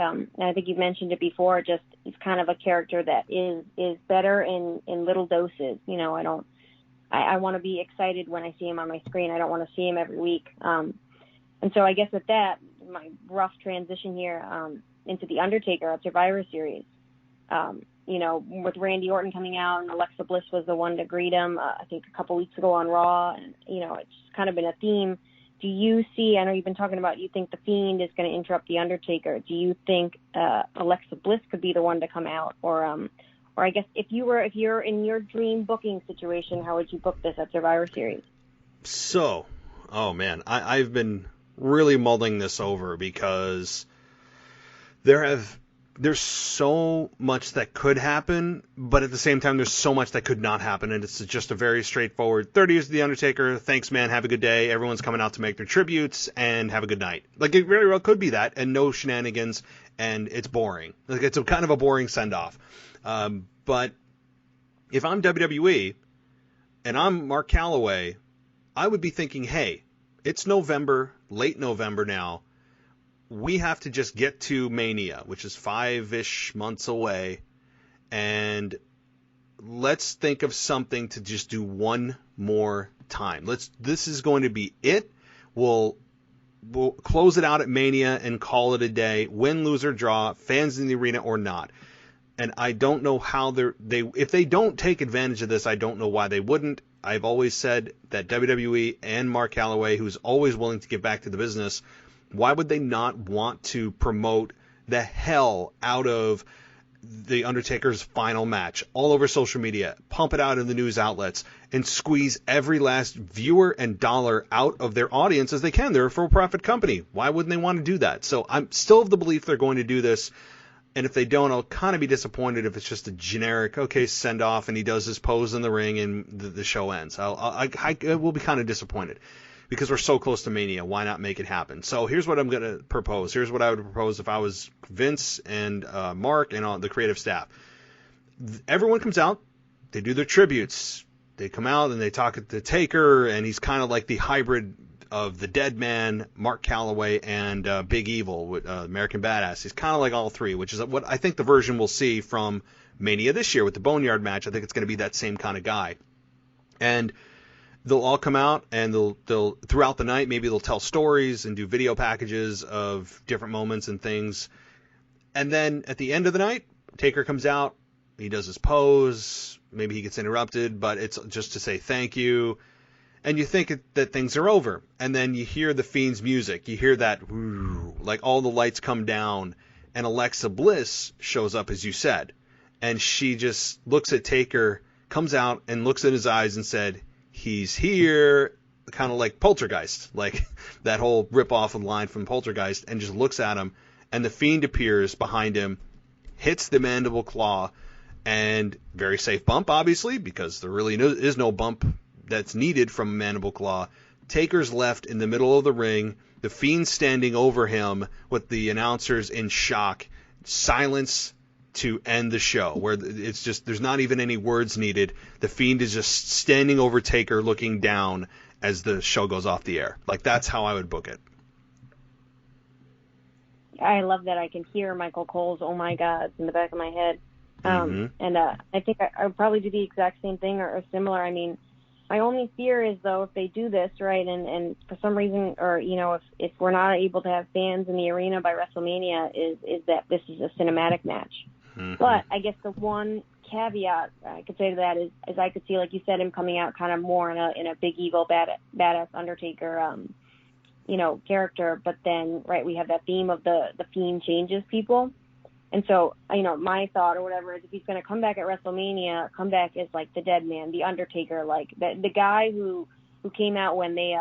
you've mentioned it before. Just he's kind of a character that is better in little doses. I want to be excited when I see him on my screen. I don't want to see him every week. And so I guess with that, my rough transition here into the Undertaker at Survivor Series. With Randy Orton coming out and Alexa Bliss was the one to greet him. I think a couple weeks ago on Raw, and it's kind of been a theme. Do you see, I know you've been talking about, you think The Fiend is going to interrupt The Undertaker. Do you think Alexa Bliss could be the one to come out? Or I guess if you're in your dream booking situation, how would you book this at Survivor Series? So, oh man, I've been really mulling this over because there's so much that could happen, but at the same time, there's so much that could not happen, and it's just a very straightforward 30 years of The Undertaker, thanks man, have a good day, everyone's coming out to make their tributes, and have a good night. Like, it very well could be that, and no shenanigans, and it's boring. Like, it's kind of a boring send-off. But if I'm WWE, and I'm Mark Calloway, I would be thinking, hey, it's November, late November now, we have to just get to Mania, which is 5-ish months away, and let's think of something to just do one more time. This is going to be it. We'll close it out at Mania and call it a day. Win, lose, or draw, fans in the arena or not. And I don't know how if they don't take advantage of this, I don't know why they wouldn't. I've always said that WWE and Mark Calloway, who's always willing to give back to the business, why would they not want to promote the hell out of The Undertaker's final match all over social media, pump it out in the news outlets, and squeeze every last viewer and dollar out of their audience as they can? They're a for-profit company. Why wouldn't they want to do that? So I'm still of the belief they're going to do this, and if they don't, I'll kind of be disappointed if it's just a generic, okay, send off, and he does his pose in the ring and the show ends. I will be kind of disappointed. Because we're so close to Mania, why not make it happen? So here's what I'm going to propose. Here's what I would propose if I was Vince and Mark and all the creative staff. Everyone comes out, they do their tributes. They come out and they talk at the Taker, and he's kind of like the hybrid of the Dead Man, Mark Calloway, and Big Evil, American Badass. He's kind of like all three, which is what I think the version we'll see from Mania this year with the Boneyard match. I think it's going to be that same kind of guy. And they'll all come out, and they'll throughout the night, maybe they'll tell stories and do video packages of different moments and things. And then at the end of the night, Taker comes out, he does his pose, maybe he gets interrupted, but it's just to say thank you. And you think that things are over. And then you hear the Fiend's music. You hear that, whoo, like all the lights come down, and Alexa Bliss shows up, as you said. And she just looks at Taker, comes out and looks in his eyes and said, he's here, kind of like Poltergeist, like that whole rip-off of the line from Poltergeist, and just looks at him, and the Fiend appears behind him, hits the mandible claw, and very safe bump, obviously, because there really is no bump that's needed from a mandible claw. Taker's left in the middle of the ring, the Fiend standing over him with the announcers in shock, silence to end the show, where it's just, there's not even any words needed. The Fiend is just standing over Taker looking down as the show goes off the air. Like, that's how I would book it. I love that I can hear Michael Cole's "Oh my God" in the back of my head. And I think I would probably do the exact same thing or similar. I mean, my only fear is, though, if they do this, right, and for some reason, or, you know, if we're not able to have fans in the arena by WrestleMania, is that this is a cinematic match. But I guess the one caveat I could say to that is I could see, like you said, him coming out kind of more in a big evil badass Undertaker, you know, character. But then, right, we have that theme of the Fiend changes people. And so, you know, my thought or whatever is, if he's going to come back at WrestleMania, come back as like the Dead Man, the Undertaker, like the guy who came out when they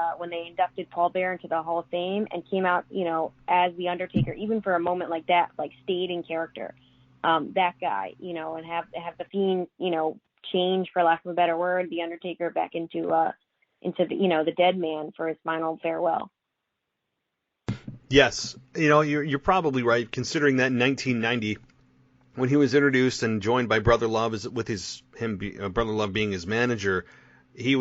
inducted Paul Bearer into the Hall of Fame and came out, you know, as the Undertaker, even for a moment like that, like stayed in character. That guy, you know, and have the Fiend, you know, change, for lack of a better word, the Undertaker back into the, you know, the Dead Man for his final farewell. Yes, you know, you're probably right, considering that in 1990, when he was introduced and joined by Brother Love, Brother Love being his manager, he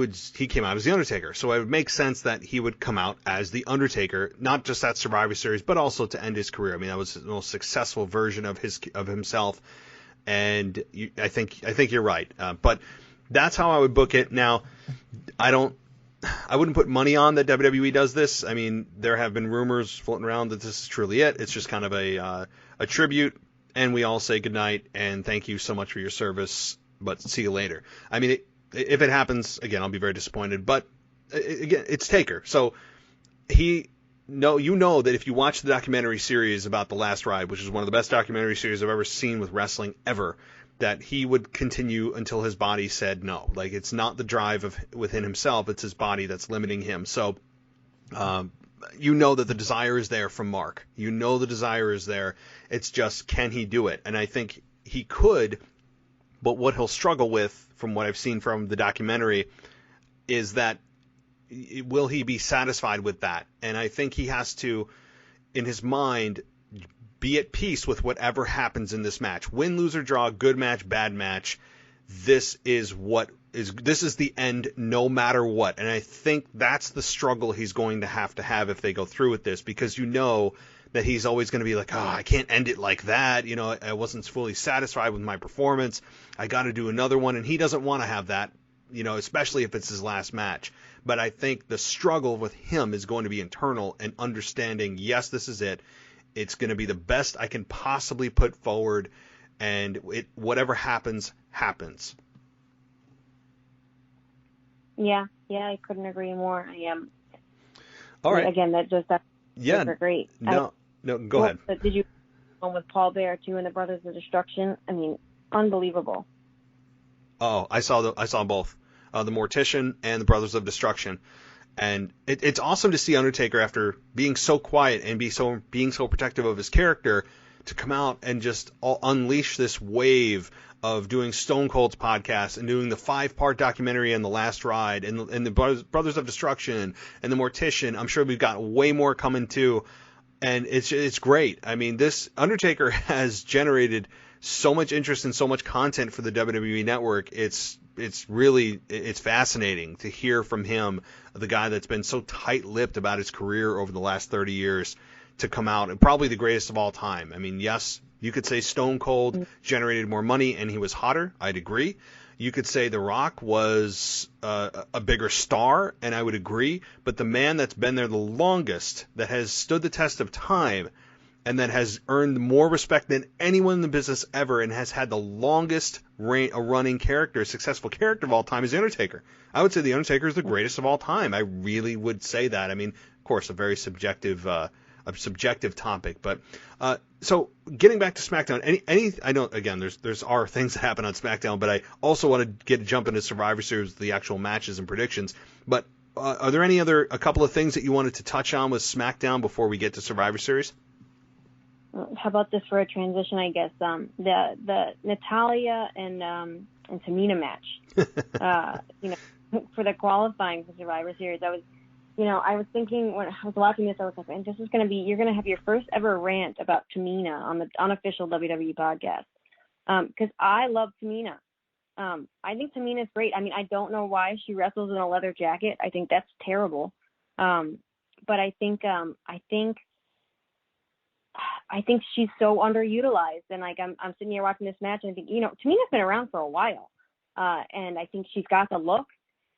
came out as the Undertaker. So it would make sense that he would come out as the Undertaker, not just at Survivor Series, but also to end his career. I mean, that was the most successful version of himself, and I think you're right. But that's how I would book it. Now, I wouldn't put money on that WWE does this. I mean, there have been rumors floating around that this is truly it. It's just kind of a tribute, and we all say goodnight and thank you so much for your service, but see you later. I mean, if it happens, again, I'll be very disappointed. But again, it's Taker. So he you know that if you watch the documentary series about The Last Ride, which is one of the best documentary series I've ever seen with wrestling ever, that he would continue until his body said no. Like, it's not the drive within himself, it's his body that's limiting him. So, you know that the desire is there from Mark. You know the desire is there. It's just, can he do it? And I think he could, but what he'll struggle with, from what I've seen from the documentary, is that will he be satisfied with that? And I think he has to, in his mind, be at peace with whatever happens in this match. Win, lose, or draw, good match, bad match. This is the end no matter what. And I think that's the struggle he's going to have if they go through with this, because you know that he's always going to be like, oh, I can't end it like that. You know, I wasn't fully satisfied with my performance. I got to do another one. And he doesn't want to have that, you know, especially if it's his last match. But I think the struggle with him is going to be internal and understanding, yes, this is it. It's going to be the best I can possibly put forward, and whatever happens, happens. Yeah, I couldn't agree more. All right. Again, that's great. No, go ahead. Did you one with Paul Bear too and the Brothers of Destruction? I mean, unbelievable. Oh, I saw both, the Mortician and the Brothers of Destruction, and it's awesome to see Undertaker, after being so quiet and being so protective of his character, to come out and just unleash this wave of doing Stone Cold's podcast and doing the 5-part documentary on The Last Ride and the Brothers of Destruction and the Mortician. I'm sure we've got way more coming too, and it's great. I mean, this Undertaker has generated so much interest and so much content for the WWE Network. It's fascinating to hear from him, the guy that's been so tight-lipped about his career over the last 30 years, to come out, and probably the greatest of all time. I mean, yes, you could say Stone Cold generated more money and he was hotter. I'd agree. You could say The Rock was a bigger star, and I would agree. But the man that's been there the longest, that has stood the test of time, and that has earned more respect than anyone in the business ever, and has had the longest running character, successful character of all time, is The Undertaker. I would say The Undertaker is the greatest of all time. I really would say that. I mean, of course, a very subjective topic, but so getting back to SmackDown, I know, again, there's are things that happen on SmackDown, but I also want to jump into Survivor Series, the actual matches and predictions. But are there a couple of things that you wanted to touch on with SmackDown before we get to Survivor Series? How about this for a transition? I guess the Natalya and Tamina match, for the qualifying for Survivor Series, I was thinking when I was watching this, I was like, man, this is going to be, you're going to have your first ever rant about Tamina on the unofficial WWE podcast. Because I love Tamina. I think Tamina's great. I mean, I don't know why she wrestles in a leather jacket. I think that's terrible. But I think she's so underutilized. And like, I'm sitting here watching this match and I think, Tamina's been around for a while. And I think she's got the look,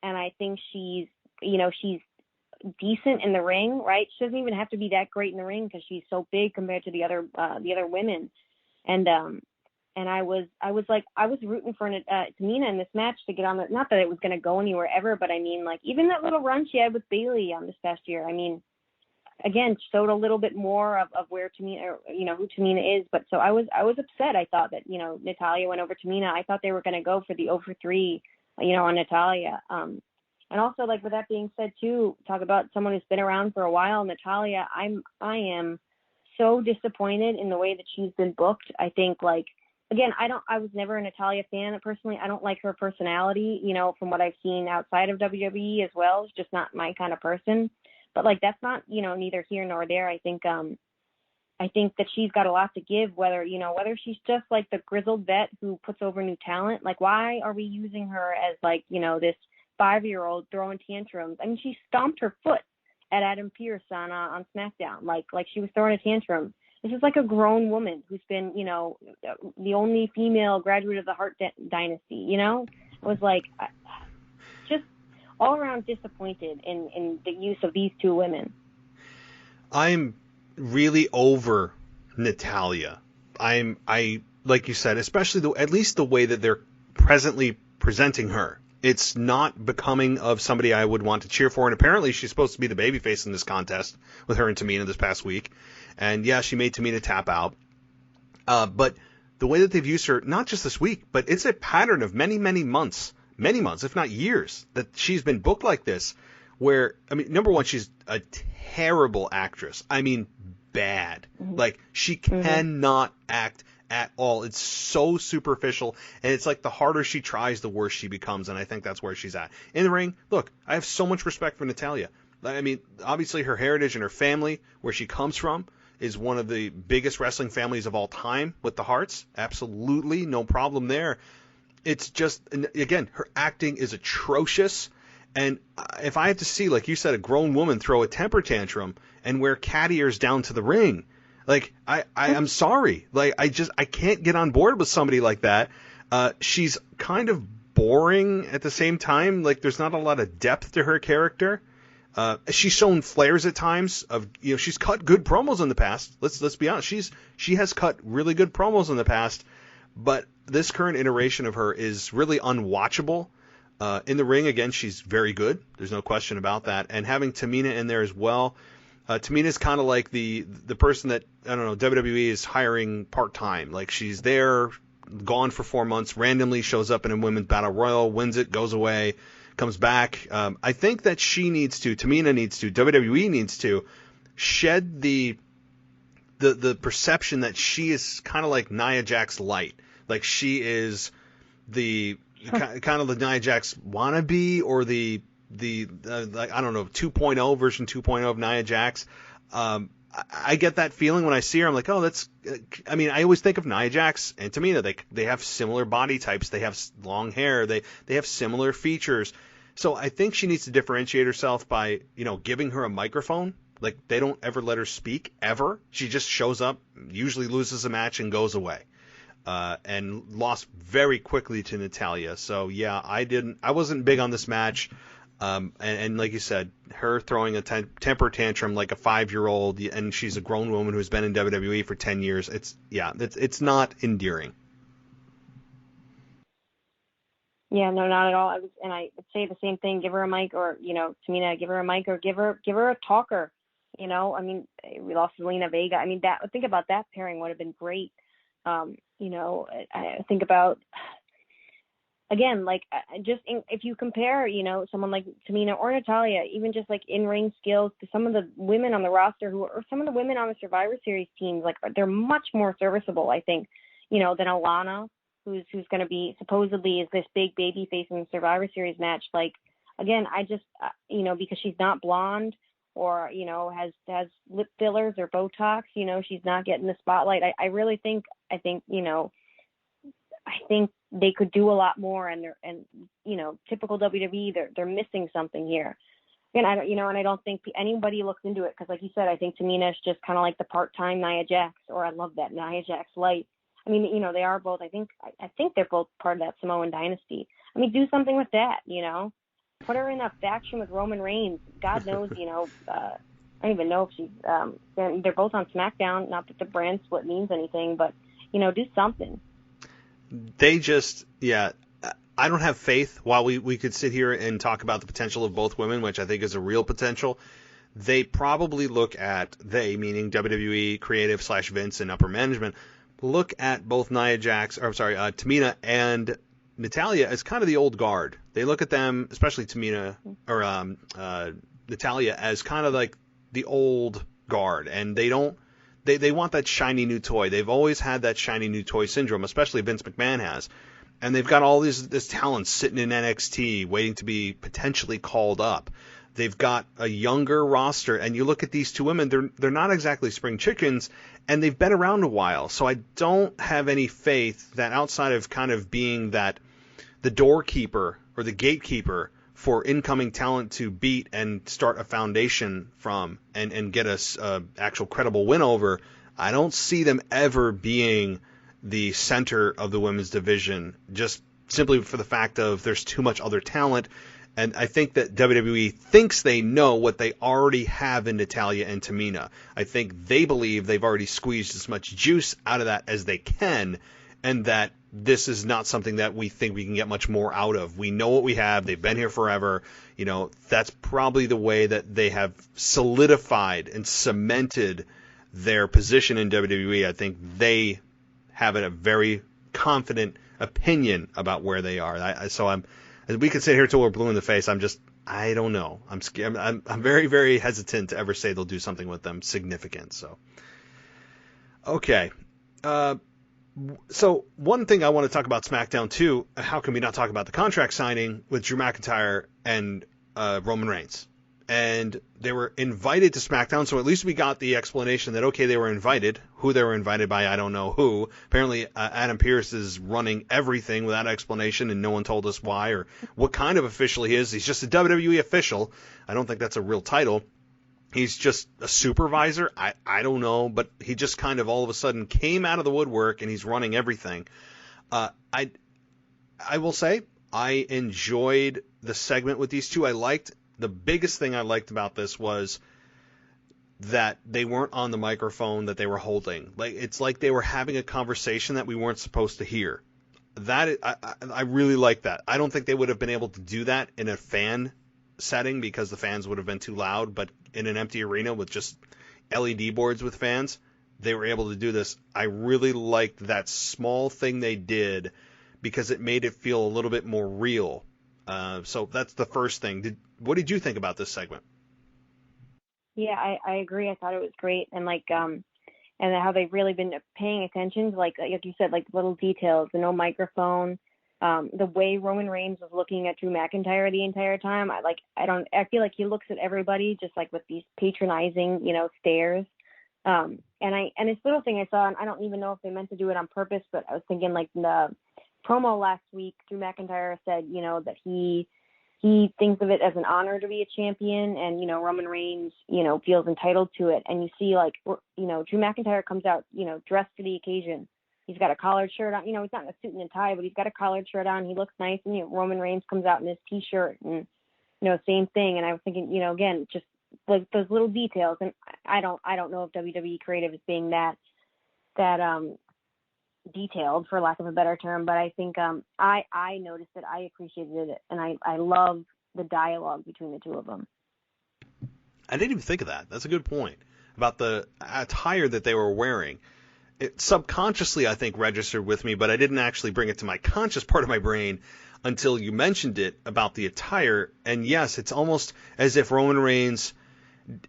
and I think she's decent in the ring, right? She doesn't even have to be that great in the ring because she's so big compared to the other women. And I was rooting for Tamina in this match to get on the, not that it was going to go anywhere ever, but I mean, like, even that little run she had with Bayley on this past year, I mean, again, showed a little bit more of where Tamina, who Tamina is. But so I was upset. I thought that, Natalya went over Tamina. I thought they were going to go for the 0-for-3, on Natalya. And also, like, with that being said, too, talk about someone who's been around for a while, Natalya. I am so disappointed in the way that she's been booked. I think, like, again, I was never a Natalya fan personally. I don't like her personality, from what I've seen outside of WWE as well. It's just not my kind of person. But like, that's not, neither here nor there. I think that she's got a lot to give, whether she's just like the grizzled vet who puts over new talent. Like, why are we using her as like, this 5-year-old throwing tantrums? I mean, she stomped her foot at Adam Pearce on SmackDown. Like she was throwing a tantrum. This is like a grown woman who's been, the only female graduate of the Hart Dynasty, It was like, just all around disappointed in the use of these two women. I'm really over Natalya. I like you said, especially at least the way that they're presently presenting her. It's not becoming of somebody I would want to cheer for. And apparently she's supposed to be the babyface in this contest with her and Tamina this past week. And yeah, she made Tamina tap out. But the way that they've used her, not just this week, but it's a pattern of many months, if not years, that she's been booked like this, where, I mean, number one, she's a terrible actress. I mean, bad. Like, she cannot act at all. It's so superficial, and it's like the harder she tries, the worse she becomes, and I think that's where she's at. In the ring, look, I have so much respect for Natalya. I mean, obviously her heritage and her family, where she comes from, is one of the biggest wrestling families of all time with the Harts. Absolutely, no problem there. It's just, again, her acting is atrocious, and if I have to see, like you said, a grown woman throw a temper tantrum and wear cat ears down to the ring, like, I'm sorry. Like, I can't get on board with somebody like that. She's kind of boring at the same time. Like, there's not a lot of depth to her character. She's shown flares at times of, you know, she's cut good promos in the past. Let's be honest. She has cut really good promos in the past, but this current iteration of her is really unwatchable. In the ring, again, she's very good. There's no question about that. And having Tamina in there as well, Tamina's kind of like the person that, I don't know, WWE is hiring part-time. Like, she's there, gone for 4 months, randomly shows up in a women's battle royal, wins it, goes away, comes back. I think that Tamina needs to, WWE needs to shed the perception that she is kind of like Nia Jax light. Like, she is the kind of the Nia Jax wannabe, or the like, I don't know, 2.0 version 2.0 of Nia Jax. I get that feeling when I see her. I'm like, oh, that's. I mean, I always think of Nia Jax and Tamina. They have similar body types. They have long hair. They have similar features. So I think she needs to differentiate herself by, you know, giving her a microphone. Like, they don't ever let her speak ever. She just shows up, usually loses a match, and goes away. And lost very quickly to Natalya. So yeah, I wasn't big on this match. And like you said, her throwing a temper tantrum like a 5-year-old, and she's a grown woman who's been in WWE for 10 years. It's not endearing. Yeah, no, not at all. I would say the same thing. Give her a mic, or, you know, Tamina, give her a mic, or give her a talker. You know, I mean, we lost Zelina Vega. I mean, think about that pairing would have been great. You know, I think about, again, like, if you compare, you know, someone like Tamina or Natalya, even just like in-ring skills, to some of the women on the roster or some of the women on the Survivor Series teams, like, they're much more serviceable, I think, you know, than Alana, who's going to be supposedly is this big baby face in the Survivor Series match. Like, again, I just, you know, because she's not blonde, or, you know, has lip fillers or Botox, you know, she's not getting the spotlight. I really think, you know, I think they could do a lot more, and you know, typical WWE, they're missing something here. And I don't think anybody looks into it, because, like you said, I think Tamina is just kind of like the part-time Nia Jax, or I love that, Nia Jax light. I mean, you know, they are both, I think they're both part of that Samoan dynasty. I mean, do something with that, you know. Put her in that faction with Roman Reigns. God knows, you know, I don't even know if she's, they're both on SmackDown. Not that the brand split means anything, but, you know, do something. They just, yeah, I don't have faith. While we could sit here and talk about the potential of both women, which I think is a real potential, they probably look at, meaning WWE, creative / Vince and upper management, look at both Tamina and Natalya as kind of the old guard. They look at them, especially Tamina or Natalya, as kind of like the old guard, and they want that shiny new toy. They've always had that shiny new toy syndrome, especially Vince McMahon has. And they've got all this talent sitting in NXT waiting to be potentially called up. They've got a younger roster, and you look at these two women, they're not exactly spring chickens, and they've been around a while. So I don't have any faith that, outside of kind of being that the doorkeeper or the gatekeeper for incoming talent to beat and start a foundation from and get us actual credible win over, I don't see them ever being the center of the women's division, just simply for the fact of there's too much other talent. And I think that WWE thinks they know what they already have in Natalya and Tamina. I think they believe they've already squeezed as much juice out of that as they can, and that this is not something that we think we can get much more out of. We know what we have. They've been here forever. That's probably the way that they have solidified and cemented their position in WWE. I think they have a very confident opinion about where they are. So we could sit here till we're blue in the face. I don't know. I'm scared. I'm very, very hesitant to ever say they'll do something with them significant. So, okay. So one thing I want to talk about SmackDown too. How can we not talk about the contract signing with Drew McIntyre and Roman Reigns? And they were invited to SmackDown, so at least we got the explanation that, okay, they were invited. Who they were invited by, I don't know who. Apparently, Adam Pearce is running everything without explanation, and no one told us why or what kind of official he is. He's just a WWE official. I don't think that's a real title. He's just a supervisor. I don't know, but he just kind of all of a sudden came out of the woodwork, and he's running everything. I will say I enjoyed the segment with these two. The biggest thing I liked about this was that they weren't on the microphone that they were holding. It's like they were having a conversation that we weren't supposed to hear. I really like that. I don't think they would have been able to do that in a fan setting because the fans would have been too loud, but in an empty arena with just LED boards with fans, they were able to do this. I really liked that small thing they did because it made it feel a little bit more real. So that's the first thing. What did you think about this segment? Yeah, I agree. I thought it was great, and and how they've really been paying attention to like you said, like little details, the no microphone, the way Roman Reigns was looking at Drew McIntyre the entire time. I feel like he looks at everybody just like with these patronizing, stares. And this little thing I saw, and I don't even know if they meant to do it on purpose, but I was thinking like the promo last week, Drew McIntyre said, that he thinks of it as an honor to be a champion, and Roman Reigns, feels entitled to it. And you see, like, Drew McIntyre comes out, dressed for the occasion. He's got a collared shirt on. He's not in a suit and a tie, but he's got a collared shirt on. He looks nice, and Roman Reigns comes out in his t-shirt, and same thing. And I was thinking, again, just like those little details. And I don't know if WWE creative is being that detailed, for lack of a better term, but I think I noticed it, I appreciated it, and I love the dialogue between the two of them. I didn't even think of that. That's a good point about the attire that they were wearing. It subconsciously, I think, registered with me, but I didn't actually bring it to my conscious part of my brain until you mentioned it about the attire. And yes, it's almost as if Roman Reigns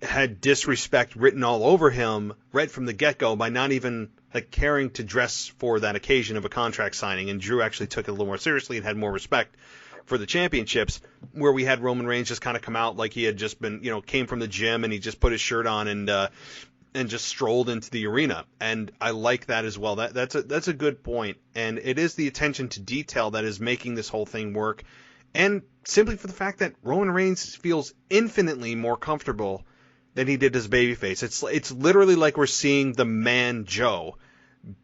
had disrespect written all over him right from the get-go by not even caring to dress for that occasion of a contract signing. And Drew actually took it a little more seriously and had more respect for the championships, where we had Roman Reigns just kind of come out like he had just been, came from the gym and he just put his shirt on and just strolled into the arena. And I like that as well. That's a good point. And it is the attention to detail that is making this whole thing work. And simply for the fact that Roman Reigns feels infinitely more comfortable than he did as babyface. It's literally like we're seeing the man Joe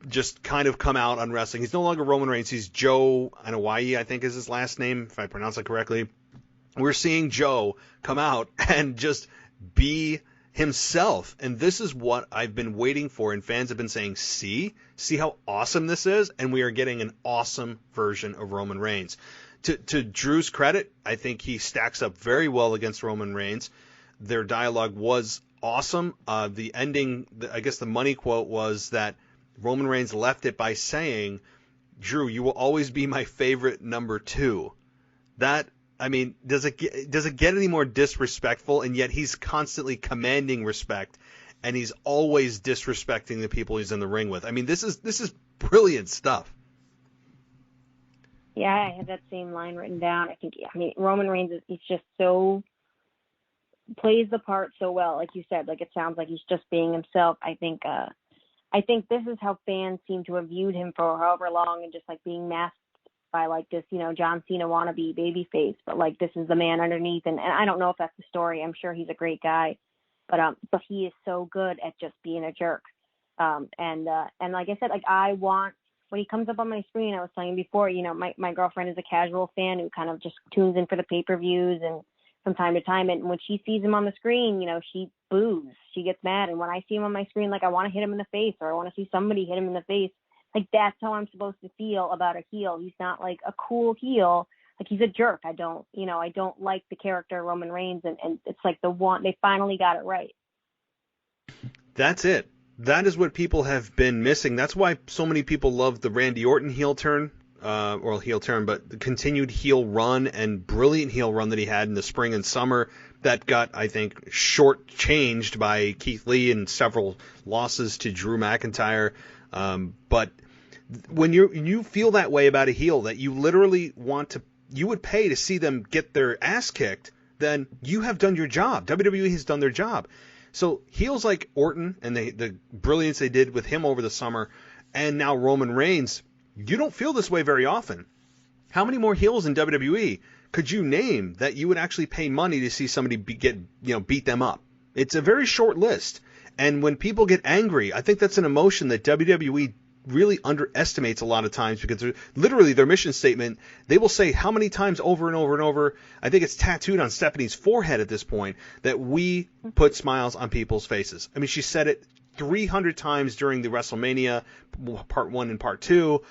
just kind of come out on wrestling. He's no longer Roman Reigns. He's Joe Anoa'i, I think is his last name, if I pronounce it correctly. We're seeing Joe come out and just be himself. And this is what I've been waiting for. And fans have been saying, see how awesome this is? And we are getting an awesome version of Roman Reigns. To Drew's credit, I think he stacks up very well against Roman Reigns. Their dialogue was awesome. The ending, I guess the money quote was that Roman Reigns left it by saying, "Drew, you will always be my favorite number 2." That, I mean, does it get any more disrespectful? And yet he's constantly commanding respect, and he's always disrespecting the people he's in the ring with. I mean, this is brilliant stuff. Yeah, I had that same line written down. Roman Reigns he's just so plays the part so well, like you said. Like, it sounds like he's just being himself. I think this is how fans seem to have viewed him for however long, and just like being masked by like this, John Cena wannabe babyface, but like this is the man underneath. And I don't know if that's the story. I'm sure he's a great guy, but he is so good at just being a jerk. And like I said, like I want, when he comes up on my screen, I was telling you before, my girlfriend is a casual fan who kind of just tunes in for the pay-per-views and from time to time. And when she sees him on the screen, she boos, she gets mad. And when I see him on my screen, like I want to hit him in the face, or I want to see somebody hit him in the face like that's how I'm supposed to feel about a heel. He's not like a cool heel. Like he's a jerk. I don't like the character Roman Reigns, and it's like they finally got it right. That's it. That is what people have been missing. That's why so many people love the Randy Orton heel turn, but the continued heel run and brilliant heel run that he had in the spring and summer that got, I think, short-changed by Keith Lee and several losses to Drew McIntyre. But when you feel that way about a heel, that you literally you would pay to see them get their ass kicked, then you have done your job. WWE has done their job. So heels like Orton and the brilliance they did with him over the summer, and now Roman Reigns, you don't feel this way very often. How many more heels in WWE could you name that you would actually pay money to see somebody beat them up? It's a very short list. And when people get angry, I think that's an emotion that WWE really underestimates a lot of times, because literally their mission statement, they will say how many times over and over and over, I think it's tattooed on Stephanie's forehead at this point, that we put smiles on people's faces. I mean, she said it 300 times during the WrestleMania Part 1 and Part 2.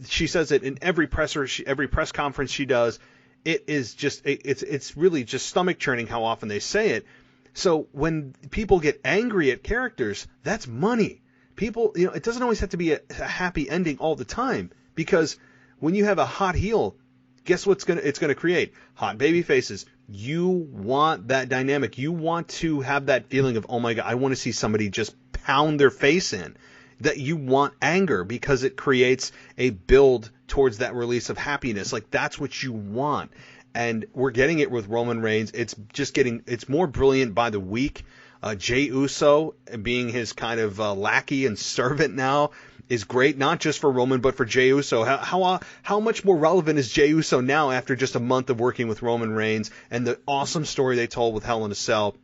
She says it in every press conference she does. It is just, it's really just stomach churning how often they say it. So when people get angry at characters, that's money. People, it doesn't always have to be a happy ending all the time, because when you have a hot heel, guess what's it's going to create? Hot baby faces. You want that dynamic. You want to have that feeling of, oh my God, I want to see somebody just pound their face in. That you want anger, because it creates a build towards that release of happiness. Like, that's what you want. And we're getting it with Roman Reigns. It's more brilliant by the week. Jey Uso being his kind of lackey and servant now is great, not just for Roman, but for Jey Uso. How much more relevant is Jey Uso now after just a month of working with Roman Reigns and the awesome story they told with Hell in a Cell?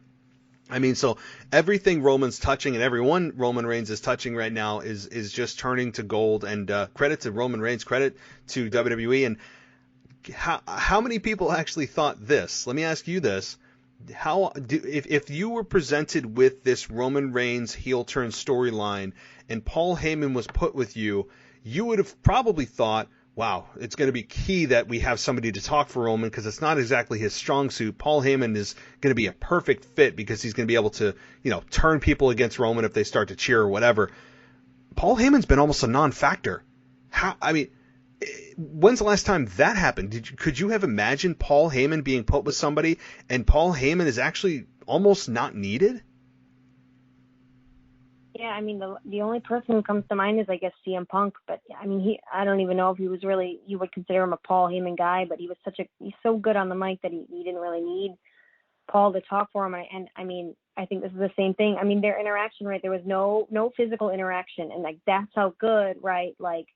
I mean, so everything Roman's touching and everyone Roman Reigns is touching right now is just turning to gold. And credit to Roman Reigns, credit to WWE. And how many people actually thought this? Let me ask you this. If you were presented with this Roman Reigns heel turn storyline and Paul Heyman was put with you, you would have probably thought, wow, it's going to be key that we have somebody to talk for Roman, because it's not exactly his strong suit. Paul Heyman is going to be a perfect fit because he's going to be able to, turn people against Roman if they start to cheer or whatever. Paul Heyman's been almost a non-factor. When's the last time that happened? Could you have imagined Paul Heyman being put with somebody and Paul Heyman is actually almost not needed? Yeah, I mean, the only person who comes to mind is, I guess, CM Punk. But I mean, I don't even know if he was really, you would consider him a Paul Heyman guy, but he's so good on the mic that he didn't really need Paul to talk for him. And I mean, I think this is the same thing. I mean, their interaction, right? There was no physical interaction, and like that's how good, right? Like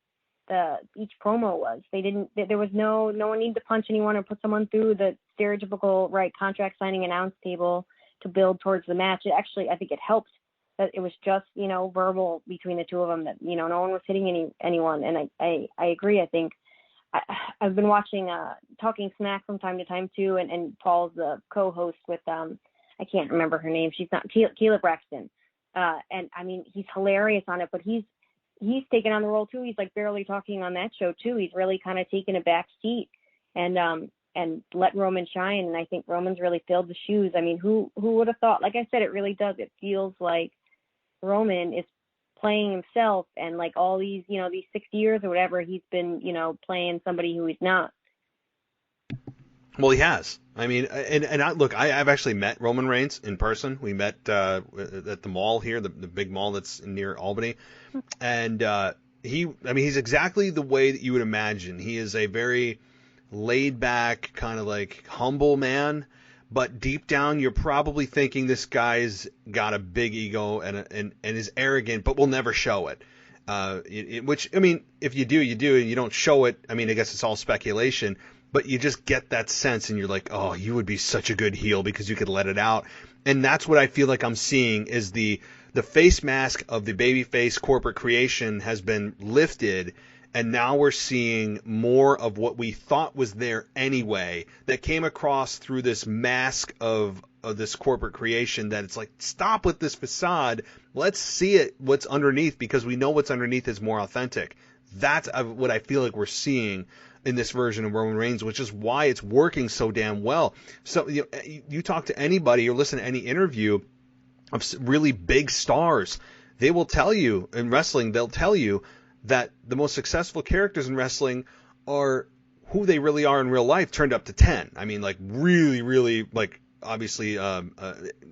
each promo was. There was no one needed to punch anyone or put someone through the stereotypical, right, contract signing announce table to build towards the match. It actually, I think it helped that it was just, verbal between the two of them, that, no one was hitting anyone. And I agree. I think I've been watching Talking Smack from time to time too. And Paul's the co-host with, I can't remember her name. She's not Keila Braxton. And I mean, he's hilarious on it, but he's taken on the role too. He's like barely talking on that show too. He's really kind of taken a back seat and let Roman shine. And I think Roman's really filled the shoes. I mean, who would have thought? Like I said, it really does. It feels like Roman is playing himself, and like all these, these 6 years or whatever, he's been, playing somebody who he's not. Well, he has. I mean, I've actually met Roman Reigns in person. We met at the mall here, the big mall that's near Albany. And he's exactly the way that you would imagine. He is a very laid back, kind of like humble man. But deep down, you're probably thinking this guy's got a big ego and is arrogant, but will never show it. Which, I mean, if you do, you do, and you don't show it. I mean, I guess it's all speculation. But you just get that sense, and you're like, oh, you would be such a good heel because you could let it out. And that's what I feel like I'm seeing is the face mask of the babyface corporate creation has been lifted, and now we're seeing more of what we thought was there anyway that came across through this mask of this corporate creation, that it's like, stop with this facade Let's see it, what's underneath, because we know what's underneath is more authentic. That's what I feel like we're seeing in this version of Roman Reigns, which is why it's working so damn well. So you talk to anybody or listen to any interview of really big stars, they will tell you in wrestling, they'll tell you that the most successful characters in wrestling are who they really are in real life turned up to 10. I mean, like really, really, like obviously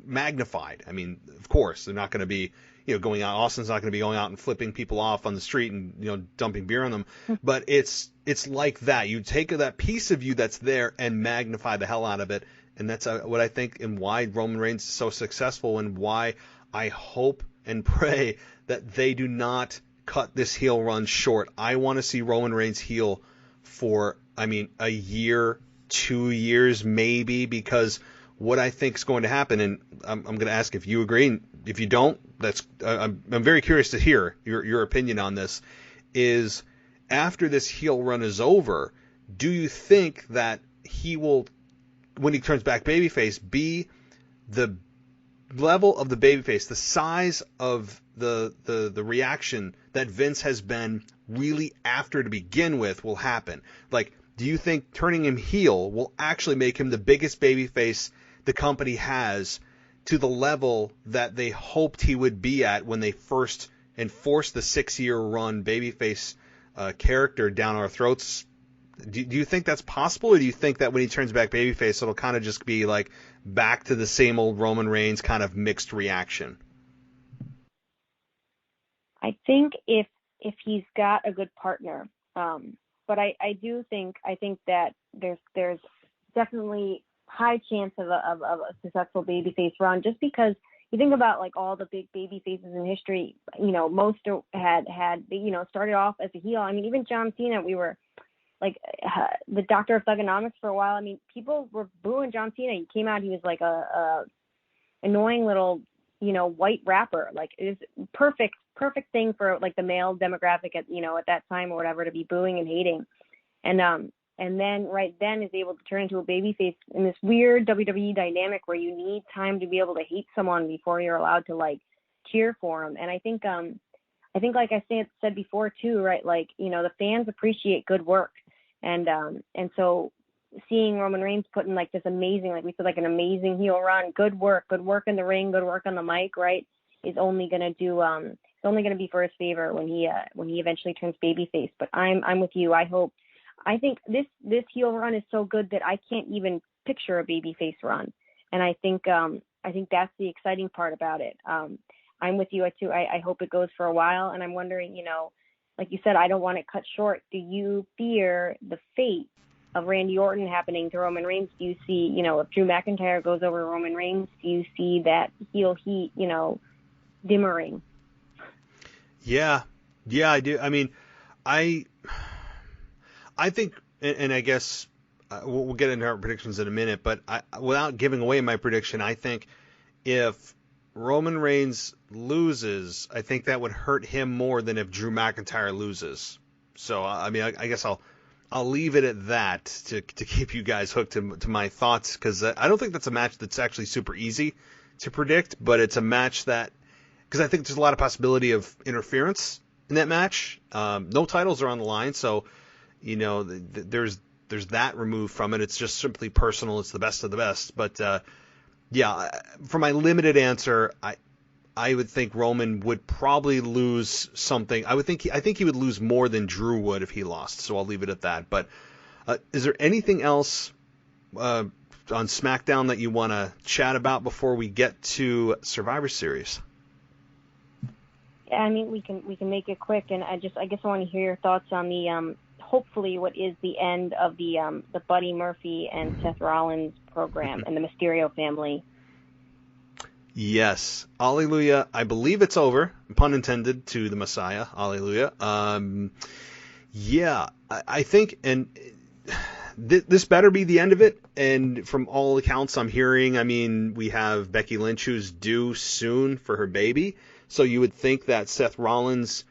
magnified. I mean, of course, they're not going to be, going out. Austin's not going to be going out and flipping people off on the street and, dumping beer on them. But it's like that. You take that piece of you that's there and magnify the hell out of it. And that's what I think, and why Roman Reigns is so successful, and why I hope and pray that they do not cut this heel run short. I want to see Roman Reigns heel for, a year, 2 years maybe, because what I think is going to happen, and I'm going to ask if you agree, and if you don't, I'm very curious to hear your opinion on this, is after this heel run is over, do you think that he will, when he turns back babyface, be the level of the babyface, the size of the reaction that Vince has been really after to begin with will happen? Like, do you think turning him heel will actually make him the biggest babyface the company has, to the level that they hoped he would be at when they first enforced the 6-year run babyface character down our throats? Do you think that's possible, or do you think that when he turns back babyface, it'll kind of just be like back to the same old Roman Reigns kind of mixed reaction? I think if he's got a good partner, but I think that there's definitely high chance of a successful babyface run, just because you think about like all the big baby faces in history, most had started off as a heel. I mean, even John Cena, we were like the doctor of thugonomics for a while. I mean, people were booing John Cena. He came out, he was like a annoying little, white rapper. Like, it was perfect thing for like the male demographic at that time or whatever, to be booing and hating. And then right then is able to turn into a babyface in this weird WWE dynamic where you need time to be able to hate someone before you're allowed to like cheer for them. And I think like I said before too, right? Like, the fans appreciate good work. And so seeing Roman Reigns put in like this amazing, like we said, like an amazing heel run, good work in the ring, good work on the mic, right, is only going to do, it's only going to be for his favor when he eventually turns babyface. But I'm with you. I think this heel run is so good that I can't even picture a babyface run. And I think that's the exciting part about it. I'm with you too. I hope it goes for a while. And I'm wondering, like you said, I don't want it cut short. Do you fear the fate of Randy Orton happening to Roman Reigns? Do you see, if Drew McIntyre goes over Roman Reigns, do you see that heel heat, dimmering? Yeah, I do. I mean, I think, and I guess we'll get into our predictions in a minute, but without giving away my prediction, I think if Roman Reigns loses, I think that would hurt him more than if Drew McIntyre loses. So, I mean, I guess I'll leave it at that to keep you guys hooked to my thoughts, because I don't think that's a match that's actually super easy to predict, but it's a match that, because I think there's a lot of possibility of interference in that match. No titles are on the line, so there's that removed from it. It's just simply personal. It's the best of the best. But yeah, for my limited answer, I would think Roman would probably lose something. I think he would lose more than Drew would if he lost. So I'll leave it at that. But is there anything else on SmackDown that you want to chat about before we get to Survivor Series? Yeah, I mean, we can make it quick, and I guess I want to hear your thoughts on the hopefully what is the end of the Buddy Murphy and Seth Rollins program and the Mysterio family. Yes. Alleluia. I believe it's over. Pun intended to the Messiah. Alleluia. Yeah, I think, and this better be the end of it. And from all accounts I'm hearing, I mean, we have Becky Lynch who's due soon for her baby. So you would think that Seth Rollins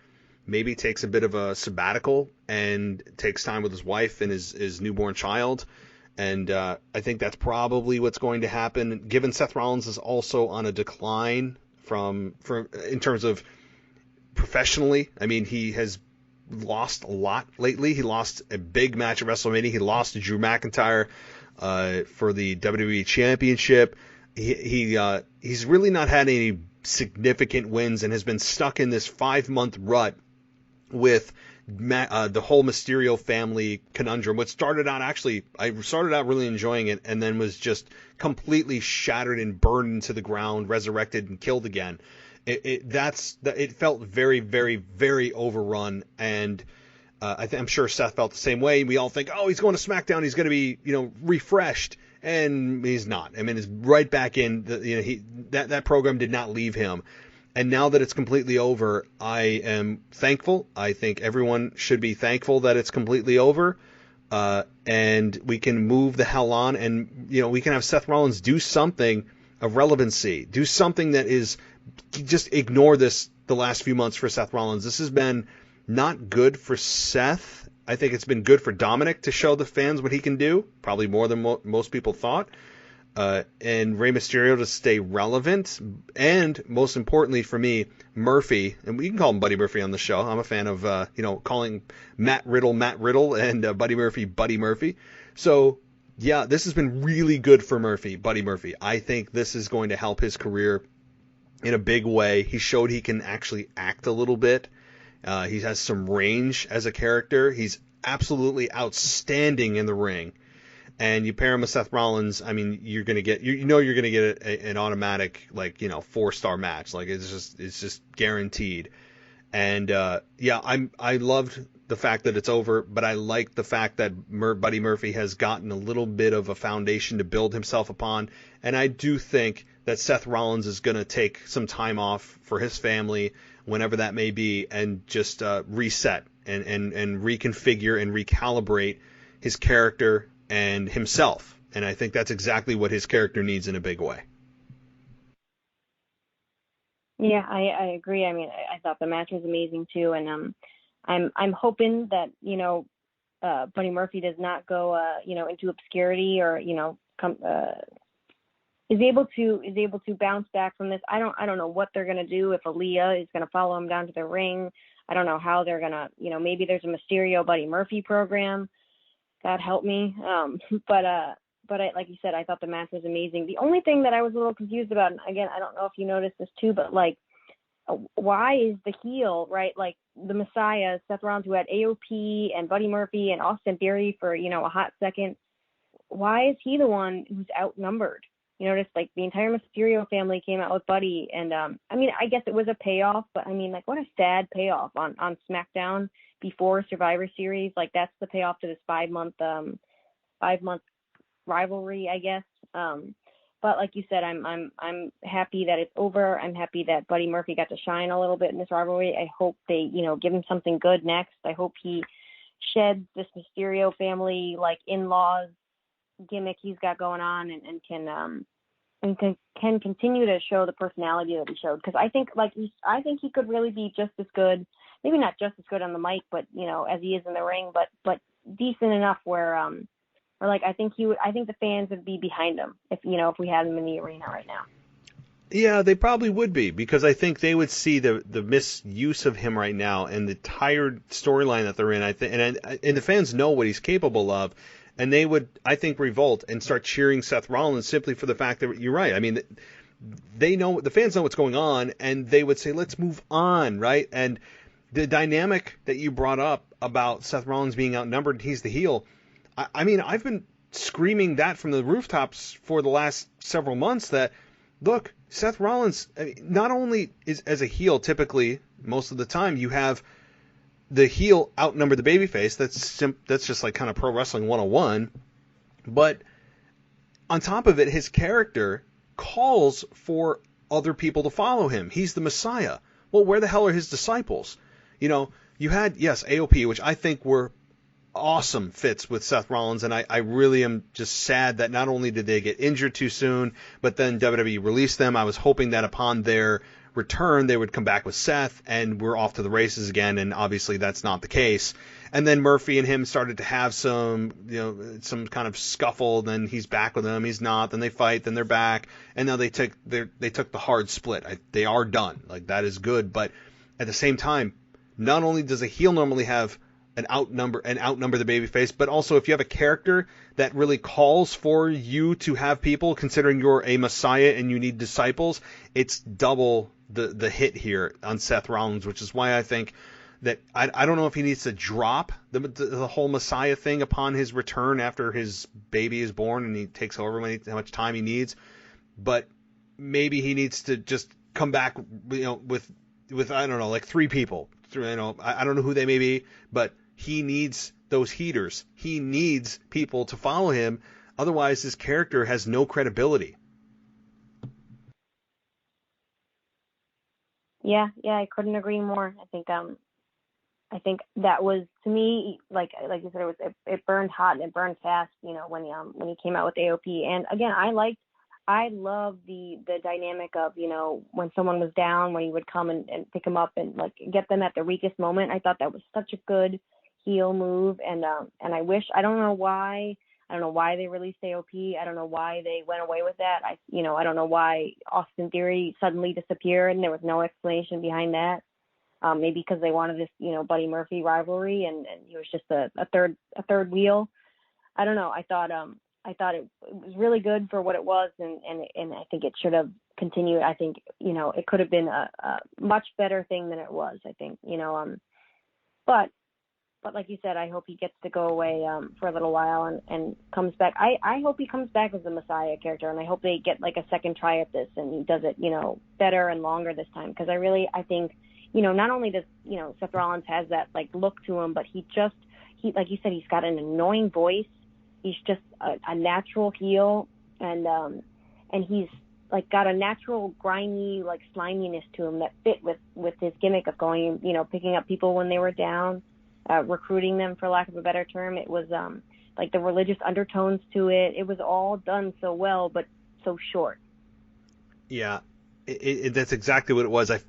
maybe takes a bit of a sabbatical and takes time with his wife and his newborn child. And I think that's probably what's going to happen, given Seth Rollins is also on a decline in terms of professionally. I mean, he has lost a lot lately. He lost a big match at WrestleMania. He lost to Drew McIntyre for the WWE Championship. He's really not had any significant wins and has been stuck in this 5-month rut with the whole Mysterio family conundrum. What started out, actually, I started out really enjoying it, and then was just completely shattered and burned to the ground, resurrected and killed again. It felt very, very, very overrun, and I'm sure Seth felt the same way. We all think, oh, he's going to SmackDown, he's going to be, refreshed, and he's not. I mean, he's right back in. That program did not leave him, and now that it's completely over, I am thankful. I think everyone should be thankful that it's completely over, and we can move the hell on, and we can have Seth Rollins do something of relevancy, do something that is. Just ignore the last few months for Seth Rollins. This has been not good for Seth. I think it's been good for Dominic to show the fans what he can do, probably more than most people thought. And Rey Mysterio to stay relevant. And most importantly for me, Murphy, and we can call him Buddy Murphy on the show. I'm a fan of, calling Matt Riddle and Buddy Murphy. So, yeah, this has been really good for Buddy Murphy. I think this is going to help his career in a big way. He showed he can actually act a little bit. He has some range as a character. He's absolutely outstanding in the ring. And you pair him with Seth Rollins, I mean, you're going to get, you're going to get an automatic, 4-star match. Like, it's just guaranteed. And, I loved the fact that it's over, but I like the fact that Buddy Murphy has gotten a little bit of a foundation to build himself upon. And I do think that Seth Rollins is going to take some time off for his family, whenever that may be, and just reset and reconfigure and recalibrate his character and himself. And I think that's exactly what his character needs in a big way. Yeah, I agree. I mean, I thought the match was amazing too, and I'm hoping that Buddy Murphy does not go into obscurity, or is able to bounce back from this. I don't know what they're gonna do, if Aaliyah is gonna follow him down to the ring. I don't know how they're gonna, maybe there's a Mysterio Buddy Murphy program. God help me. But like you said, I thought the match was amazing. The only thing that I was a little confused about, and again, I don't know if you noticed this too, but why is the heel, right? Like the Messiah, Seth Rollins, who had AOP and Buddy Murphy and Austin Theory for, a hot second. Why is he the one who's outnumbered? Just like the entire Mysterio family came out with Buddy. And, I guess it was a payoff, but what a sad payoff on SmackDown before Survivor Series. Like, that's the payoff to this 5-month rivalry, I guess. But like you said, I'm happy that it's over. I'm happy that Buddy Murphy got to shine a little bit in this rivalry. I hope they, give him something good next. I hope he sheds this Mysterio family, in-laws gimmick he's got going on, and can continue to show the personality that he showed. Because I think he could really be just as good, maybe not just as good on the mic, but as he is in the ring, but decent enough where I think the fans would be behind him if we had him in the arena right now. Yeah, they probably would be, because I think they would see the misuse of him right now and the tired storyline that they're in. I think, and the fans know what he's capable of, and they would, I think, revolt and start cheering Seth Rollins simply for the fact that you're right. I mean, they know, the fans know what's going on, and they would say, let's move on, right? And the dynamic that you brought up about Seth Rollins being outnumbered, he's the heel. I mean, I've been screaming that from the rooftops for the last several months that, look, Seth Rollins, not only is as a heel, typically, most of the time, you have the heel outnumber the babyface. That's just like kind of pro wrestling 101. But on top of it, his character calls for other people to follow him. He's the Messiah. Well, where the hell are his disciples? You had, yes, AOP, which I think were awesome fits with Seth Rollins, and I really am just sad that not only did they get injured too soon, but then WWE released them. I was hoping that upon their return they would come back with Seth and we're off to the races again, and obviously that's not the case. And then Murphy and him started to have some, some kind of scuffle. Then he's back with them. He's not. Then they fight. Then they're back. And now they took the hard split. They are done. Like, that is good. But at the same time, not only does a heel normally have an outnumber the babyface, but also if you have a character that really calls for you to have people, considering you're a messiah and you need disciples, it's double the hit here on Seth Rollins, which is why I think that I don't know if he needs to drop the whole messiah thing upon his return after his baby is born and he takes over how much time he needs, but maybe he needs to just come back, with I don't know, like 3 people. I don't know who they may be, but he needs those heaters. He needs people to follow him. Otherwise, his character has no credibility. Yeah, I couldn't agree more. I think that was, to me, like you said, it burned hot and it burned fast. When he came out with AOP. And again, I love the dynamic of, when someone was down, when he would come and pick them up and like get them at the weakest moment. I thought that was such a good heel move. And I don't know why they released AOP. I don't know why they went away with that. I don't know why Austin Theory suddenly disappeared and there was no explanation behind that. Maybe because they wanted this, Buddy Murphy rivalry and he was just a third wheel. I don't know. I thought it was really good for what it was, and I think it should have continued. I think, it could have been a much better thing than it was, I think, but like you said, I hope he gets to go away for a little while and comes back. I hope he comes back as the Messiah character, and I hope they get like a second try at this and he does it, better and longer this time. Because I think, not only does, Seth Rollins has that like look to him, but he like you said, he's got an annoying voice. He's just a natural heel, and he's like got a natural grimy like sliminess to him that fit with his gimmick of going, picking up people when they were down, recruiting them, for lack of a better term. It was like the religious undertones to it. It was all done so well, but so short. Yeah, that's exactly what it was. I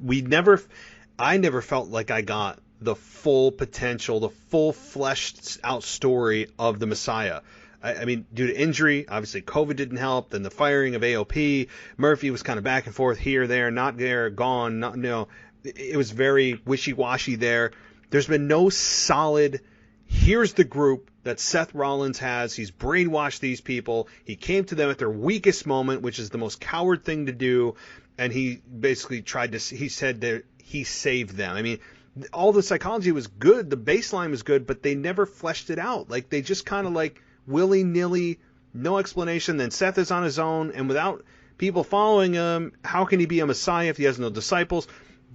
never felt like I got the full potential, the full fleshed out story of the Messiah. I mean, due to injury, obviously COVID didn't help. Then the firing of AOP, Murphy was kind of back and forth here, there, not there, gone. It was very wishy-washy there. There's been no solid, here's the group that Seth Rollins has. He's brainwashed these people. He came to them at their weakest moment, which is the most coward thing to do. And he basically he said that he saved them. I mean, all the psychology was good. The baseline was good, but they never fleshed it out. Like, they just kind of like willy-nilly, no explanation. Then Seth is on his own, and without people following him, how can he be a Messiah if he has no disciples?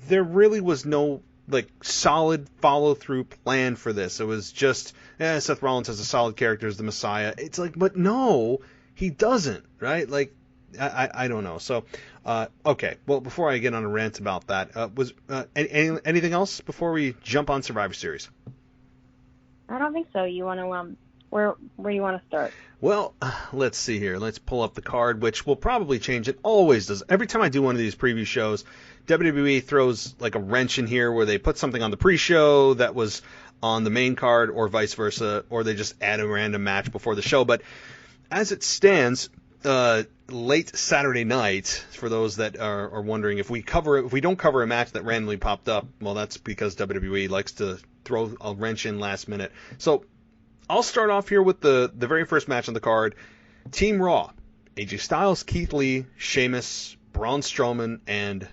There really was no like solid follow-through plan for this. It was just, Seth Rollins has a solid character as the Messiah. It's like, but no, he doesn't, right? Like, I don't know. So, okay. Well, before I get on a rant about that, was anything else before we jump on Survivor Series? I don't think so. You want to where you want to start? Well, let's see here. Let's pull up the card, which will probably change. It always does. Every time I do one of these preview shows, WWE throws like a wrench in here where they put something on the pre-show that was on the main card, or vice versa, or they just add a random match before the show. But as it stands, late Saturday night, for those that are wondering, if we don't cover a match that randomly popped up, well, that's because WWE likes to throw a wrench in last minute. So I'll start off here with the very first match on the card. Team Raw. AJ Styles, Keith Lee, Sheamus, Braun Strowman, and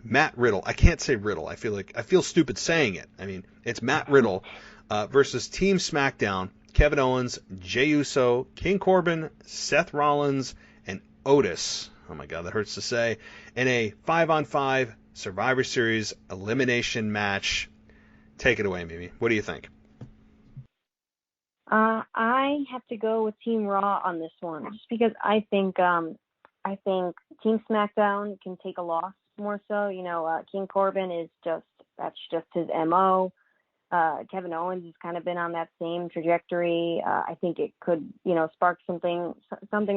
Matt Riddle. I can't say Riddle. I feel stupid saying it. I mean, it's Matt Riddle versus Team SmackDown. Kevin Owens, Jey Uso, King Corbin, Seth Rollins, and Otis. Oh my God, that hurts to say. In a 5-on-5 Survivor Series elimination match. Take it away, Mimi. What do you think? I have to go with Team Raw on this one, just because I think Team SmackDown can take a loss more so. King Corbin that's just his MO. Kevin Owens has kind of been on that same trajectory. I think it could, spark something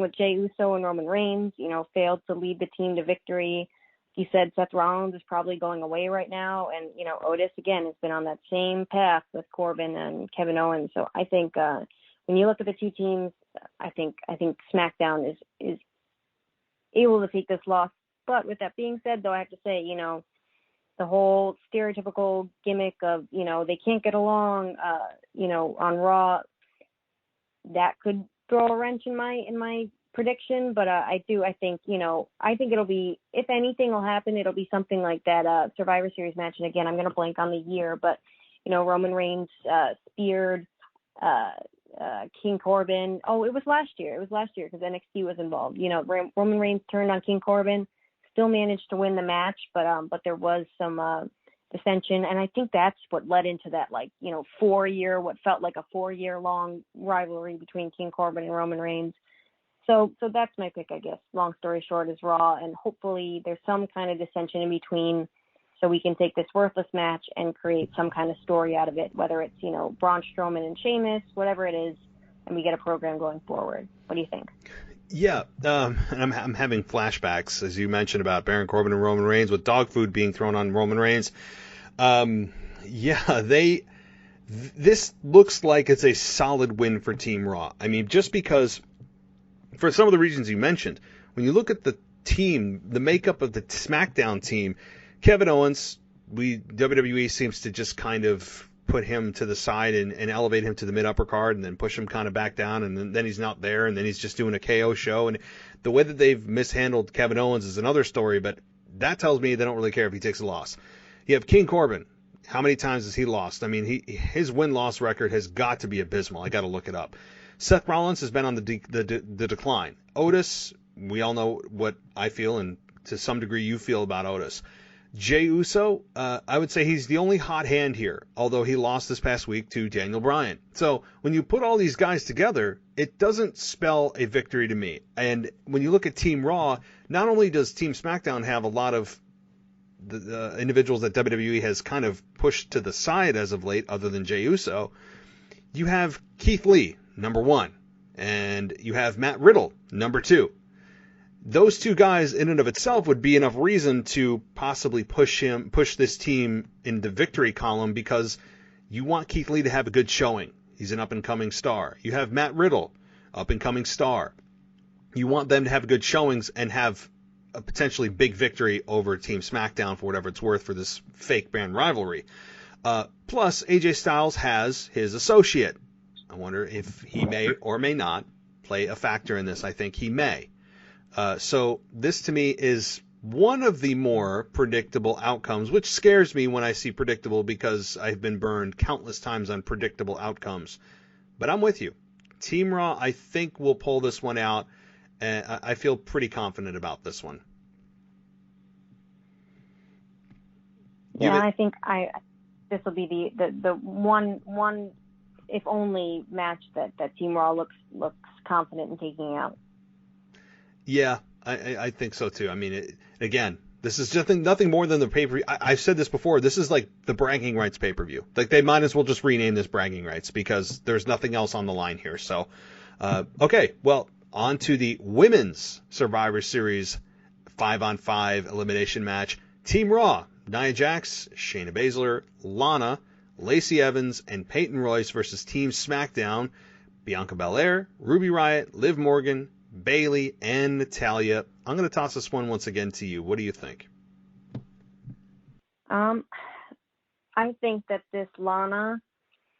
with Jey Uso and Roman Reigns, failed to lead the team to victory. you said Seth Rollins is probably going away right now, and Otis again has been on that same path with Corbin and Kevin Owens. So I think when you look at the two teams, I think SmackDown is able to take this loss. But with that being said, though, I have to say, the whole stereotypical gimmick of they can't get along, on Raw, that could throw a wrench in my prediction. But I think it'll be, if anything will happen, it'll be something like that Survivor Series match. And again, I'm going to blank on the year, but Roman Reigns speared King Corbin. Oh, it was last year because NXT was involved. Roman Reigns turned on King Corbin, still managed to win the match, but there was some dissension, and I think that's what led into that what felt like a 4-year long rivalry between King Corbin and Roman Reigns. So that's my pick, I guess. Long story short, is Raw, and hopefully there's some kind of dissension in between, so we can take this worthless match and create some kind of story out of it, whether it's Braun Strowman and Sheamus, whatever it is, and we get a program going forward. What do you think? Yeah, and I'm having flashbacks, as you mentioned, about Baron Corbin and Roman Reigns, with dog food being thrown on Roman Reigns. This looks like it's a solid win for Team Raw. I mean, just because, for some of the reasons you mentioned, when you look at the team, the makeup of the SmackDown team, Kevin Owens, WWE seems to just kind of put him to the side and elevate him to the mid-upper card and then push him kind of back down, and then he's not there, and then he's just doing a KO show. And the way that they've mishandled Kevin Owens is another story, but that tells me they don't really care if he takes a loss. You have King Corbin. How many times has he lost? I mean, his win-loss record has got to be abysmal. I got to look it up. Seth Rollins has been on the decline. Otis, we all know what I feel, and to some degree you feel about Otis. Jey Uso, I would say he's the only hot hand here, although he lost this past week to Daniel Bryan. So when you put all these guys together, it doesn't spell a victory to me. And when you look at Team Raw, not only does Team SmackDown have a lot of the individuals that WWE has kind of pushed to the side as of late, other than Jey Uso, you have Keith Lee, number 1, and you have Matt Riddle, number 2. Those two guys in and of itself would be enough reason to possibly push this team in the victory column, because you want Keith Lee to have a good showing. He's an up-and-coming star. You have Matt Riddle, up-and-coming star. You want them to have good showings and have a potentially big victory over Team SmackDown for whatever it's worth for this fake brand rivalry. Plus, AJ Styles has his associate. I wonder if he may or may not play a factor in this. I think he may. So this to me is one of the more predictable outcomes, which scares me when I see predictable, because I've been burned countless times on predictable outcomes. But I'm with you. Team Raw, I think, will pull this one out, and I feel pretty confident about this one. Yeah, I think this will be the one if only match that Team Raw looks confident in taking out. Yeah, I think so too. I mean, again, this is just nothing more than the pay-per-view. I've said this before. This is like the bragging rights pay-per-view. Like, they might as well just rename this bragging rights, because there's nothing else on the line here. So, okay, well, on to the women's Survivor Series 5-on-5 elimination match. Team Raw, Nia Jax, Shayna Baszler, Lana, Lacey Evans, and Peyton Royce versus Team SmackDown, Bianca Belair, Ruby Riott, Liv Morgan, Bayley, and Natalya. I'm going to toss this one once again to you. What do you think? I think that this Lana,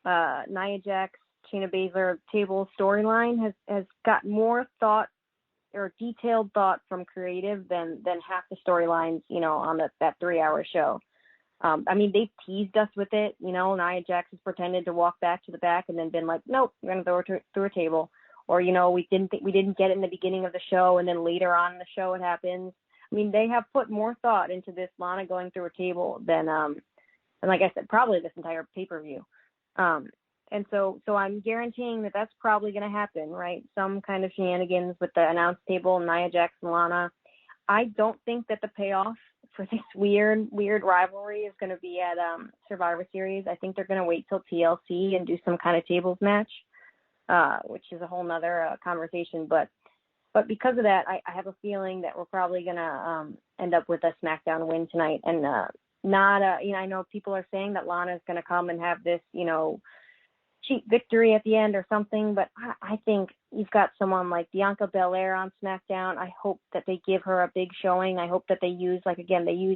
Nia Jax, Shayna Baszler table storyline has got more thought or detailed thought from creative than half the storylines, on that 3-hour show. I mean, they've teased us with it. Nia Jax has pretended to walk back to the back and then been like, nope, we're going to throw her through a table. Or, we didn't get it in the beginning of the show, and then later on in the show it happens. I mean, they have put more thought into this Lana going through a table than like I said, probably this entire pay-per-view. And so I'm guaranteeing that that's probably going to happen, right? Some kind of shenanigans with the announce table, Nia Jax and Lana. I don't think that the payoff for this weird rivalry is going to be at Survivor Series. I think they're going to wait till TLC and do some kind of tables match, which is a whole nother conversation. But because of that, I have a feeling that we're probably going to end up with a SmackDown win tonight, and not I know people are saying that Lana's going to come and have this cheap victory at the end or something, but I think you've got someone like Bianca Belair on SmackDown. I hope that they give her a big showing. I hope that they use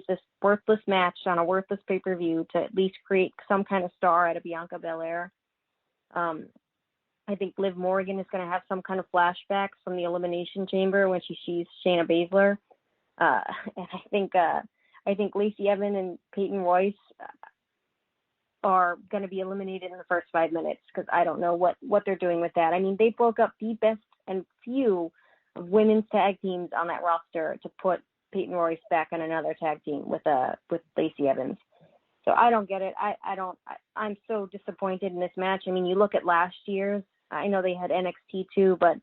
this worthless match on a worthless pay-per-view to at least create some kind of star out of Bianca Belair. I think Liv Morgan is going to have some kind of flashbacks from the Elimination Chamber when she sees Shayna Baszler. And I think Lacey Evans and Peyton Royce are going to be eliminated in the first 5 minutes, because I don't know what they're doing with that. I mean, they broke up the best and few of women's tag teams on that roster to put Peyton Royce back on another tag team with Lacey Evans. So I don't get it. I'm so disappointed in this match. I mean, you look at last year's, I know they had NXT too, but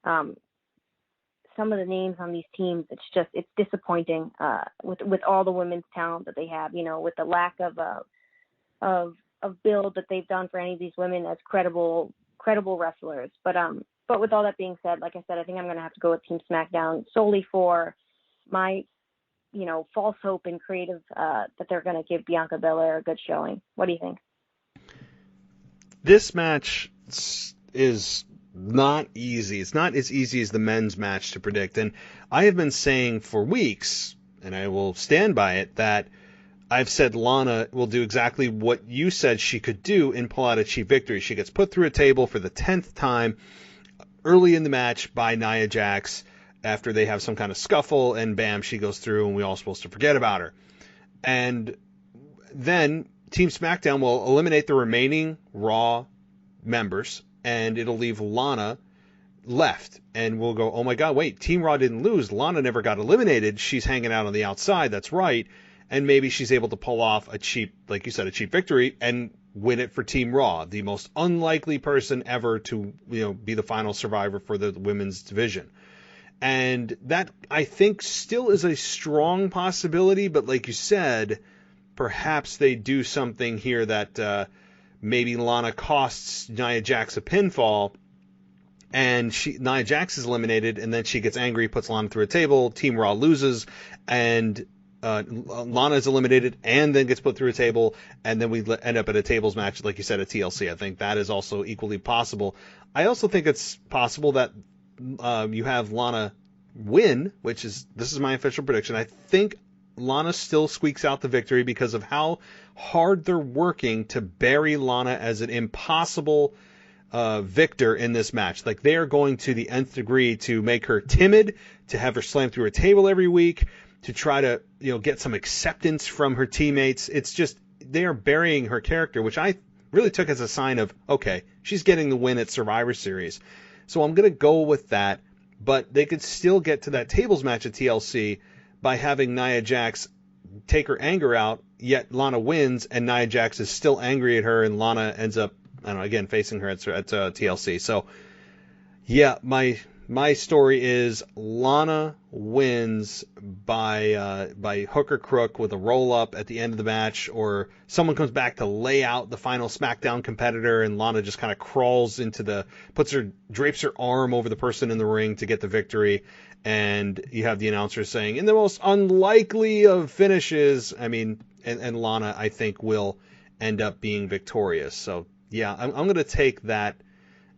some of the names on these teams, it's disappointing with all the women's talent that they have, with the lack of build that they've done for any of these women as credible wrestlers. But with all that being said, like I said, I think I'm going to have to go with Team SmackDown solely for my, false hope and creative that they're going to give Bianca Belair a good showing. What do you think? This match is not easy. It's not as easy as the men's match to predict. And I have been saying for weeks, and I will stand by it, that I've said Lana will do exactly what you said she could do and pull out a cheap victory. She gets put through a table for the 10th time early in the match by Nia Jax after they have some kind of scuffle, and bam, she goes through, and we're all supposed to forget about her. And then Team SmackDown will eliminate the remaining Raw members, and it'll leave Lana left. And we'll go, oh my God, wait, Team Raw didn't lose. Lana never got eliminated. She's hanging out on the outside. That's right. And maybe she's able to pull off a cheap, like you said, a cheap victory and win it for Team Raw, the most unlikely person ever to, be the final survivor for the women's division. And that, I think, still is a strong possibility. But like you said, perhaps they do something here that maybe Lana costs Nia Jax a pinfall, and Nia Jax is eliminated, and then she gets angry, puts Lana through a table, Team Raw loses, and Lana is eliminated and then gets put through a table, and then we end up at a tables match, like you said, at TLC. I think that is also equally possible. I also think it's possible that you have Lana win, this is my official prediction. I think Lana still squeaks out the victory because of how hard they're working to bury Lana as an impossible victor in this match. Like, they are going to the nth degree to make her timid, to have her slam through a table every week, to try to get some acceptance from her teammates. It's just, they are burying her character, which I really took as a sign of, okay, she's getting the win at Survivor Series. So I'm going to go with that, but they could still get to that tables match at TLC by having Nia Jax take her anger out, yet Lana wins, and Nia Jax is still angry at her, and Lana ends up, again, facing her at TLC. So, yeah, my story is Lana wins by hook or crook with a roll-up at the end of the match, or someone comes back to lay out the final SmackDown competitor, and Lana just kind of crawls drapes her arm over the person in the ring to get the victory, and you have the announcer saying, in the most unlikely of finishes, and Lana, I think, will end up being victorious. So, yeah, I'm going to take that.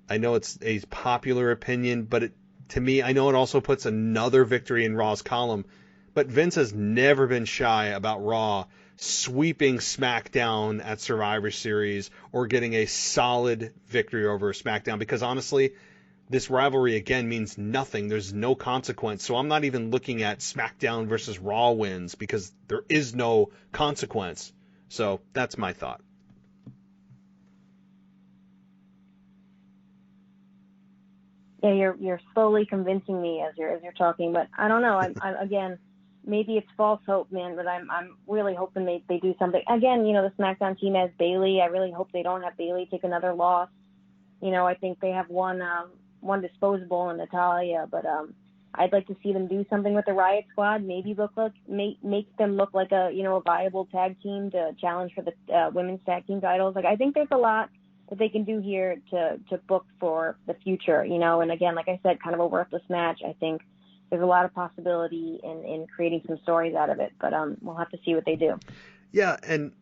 I know it's a popular opinion, but to me, I know it also puts another victory in Raw's column, but Vince has never been shy about Raw sweeping SmackDown at Survivor Series or getting a solid victory over SmackDown, because honestly, this rivalry again means nothing. There's no consequence. So I'm not even looking at SmackDown versus Raw wins, because there is no consequence. So that's my thought. Yeah, you're slowly convincing me as you're talking, but I don't know. I'm again, maybe it's false hope, man, but I'm really hoping they do something. Again, the SmackDown team has Bayley. I really hope they don't have Bayley take another loss. I think they have one disposable in Natalia, but I'd like to see them do something with the Riot Squad. Maybe make them look like a viable tag team to challenge for the women's tag team titles. Like, I think there's a lot that they can do here to book for the future, and again, like I said, kind of a worthless match. I think there's a lot of possibility in creating some stories out of it, but we'll have to see what they do. Yeah, and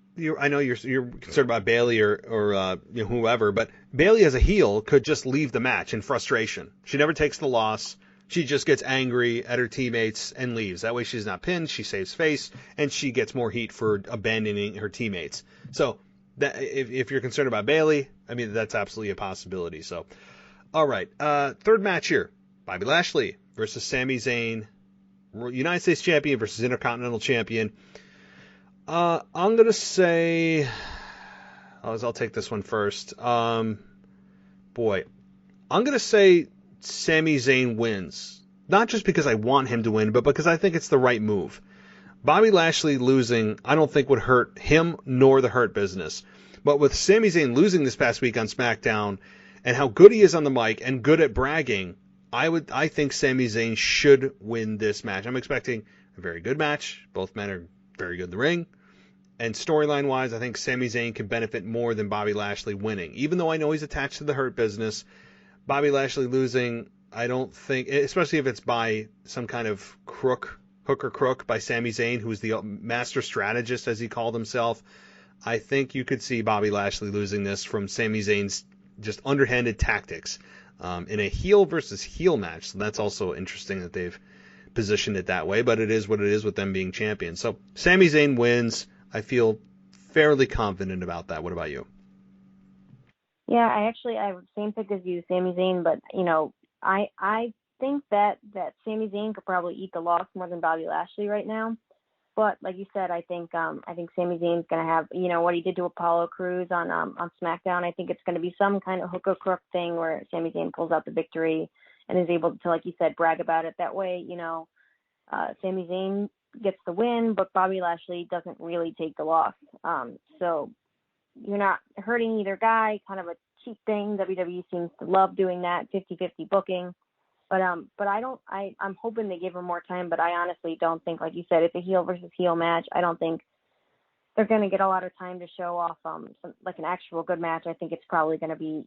I know you're concerned about Bayley or whoever, but Bayley as a heel could just leave the match in frustration. She never takes the loss. She just gets angry at her teammates and leaves. That way she's not pinned, she saves face, and she gets more heat for abandoning her teammates. So that if you're concerned about Bayley, I mean, that's absolutely a possibility. So, all right, third match here. Bobby Lashley versus Sami Zayn, United States Champion versus Intercontinental Champion. I'm going to say, I'll take this one first. I'm going to say Sami Zayn wins. Not just because I want him to win, but because I think it's the right move. Bobby Lashley losing, I don't think would hurt him nor the Hurt Business. But with Sami Zayn losing this past week on SmackDown and how good he is on the mic and good at bragging, I think Sami Zayn should win this match. I'm expecting a very good match. Both men are very good in the ring. And storyline-wise, I think Sami Zayn can benefit more than Bobby Lashley winning. Even though I know he's attached to the Hurt Business, Bobby Lashley losing, I don't think, especially if it's by some kind of hook or crook by Sami Zayn, who's the master strategist, as he called himself, I think you could see Bobby Lashley losing this from Sami Zayn's just underhanded tactics in a heel versus heel match. So that's also interesting that they've positioned it that way, but it is what it is with them being champions. So Sami Zayn wins. I feel fairly confident about that. What about you? Yeah, I have the same pick as you, Sami Zayn, but I think that Sami Zayn could probably eat the loss more than Bobby Lashley right now. But like you said, I think Sami Zayn's gonna have what he did to Apollo Crews on SmackDown. I think it's gonna be some kind of hook or crook thing where Sami Zayn pulls out the victory and is able to, like you said, brag about it that way. Sami Zayn gets the win, but Bobby Lashley doesn't really take the loss. So you're not hurting either guy, kind of a cheap thing. WWE seems to love doing that, 50-50 booking. But I'm hoping they give him more time, but I honestly don't think, like you said, it's a heel versus heel match. I don't think they're going to get a lot of time to show off like an actual good match. I think it's probably going to be,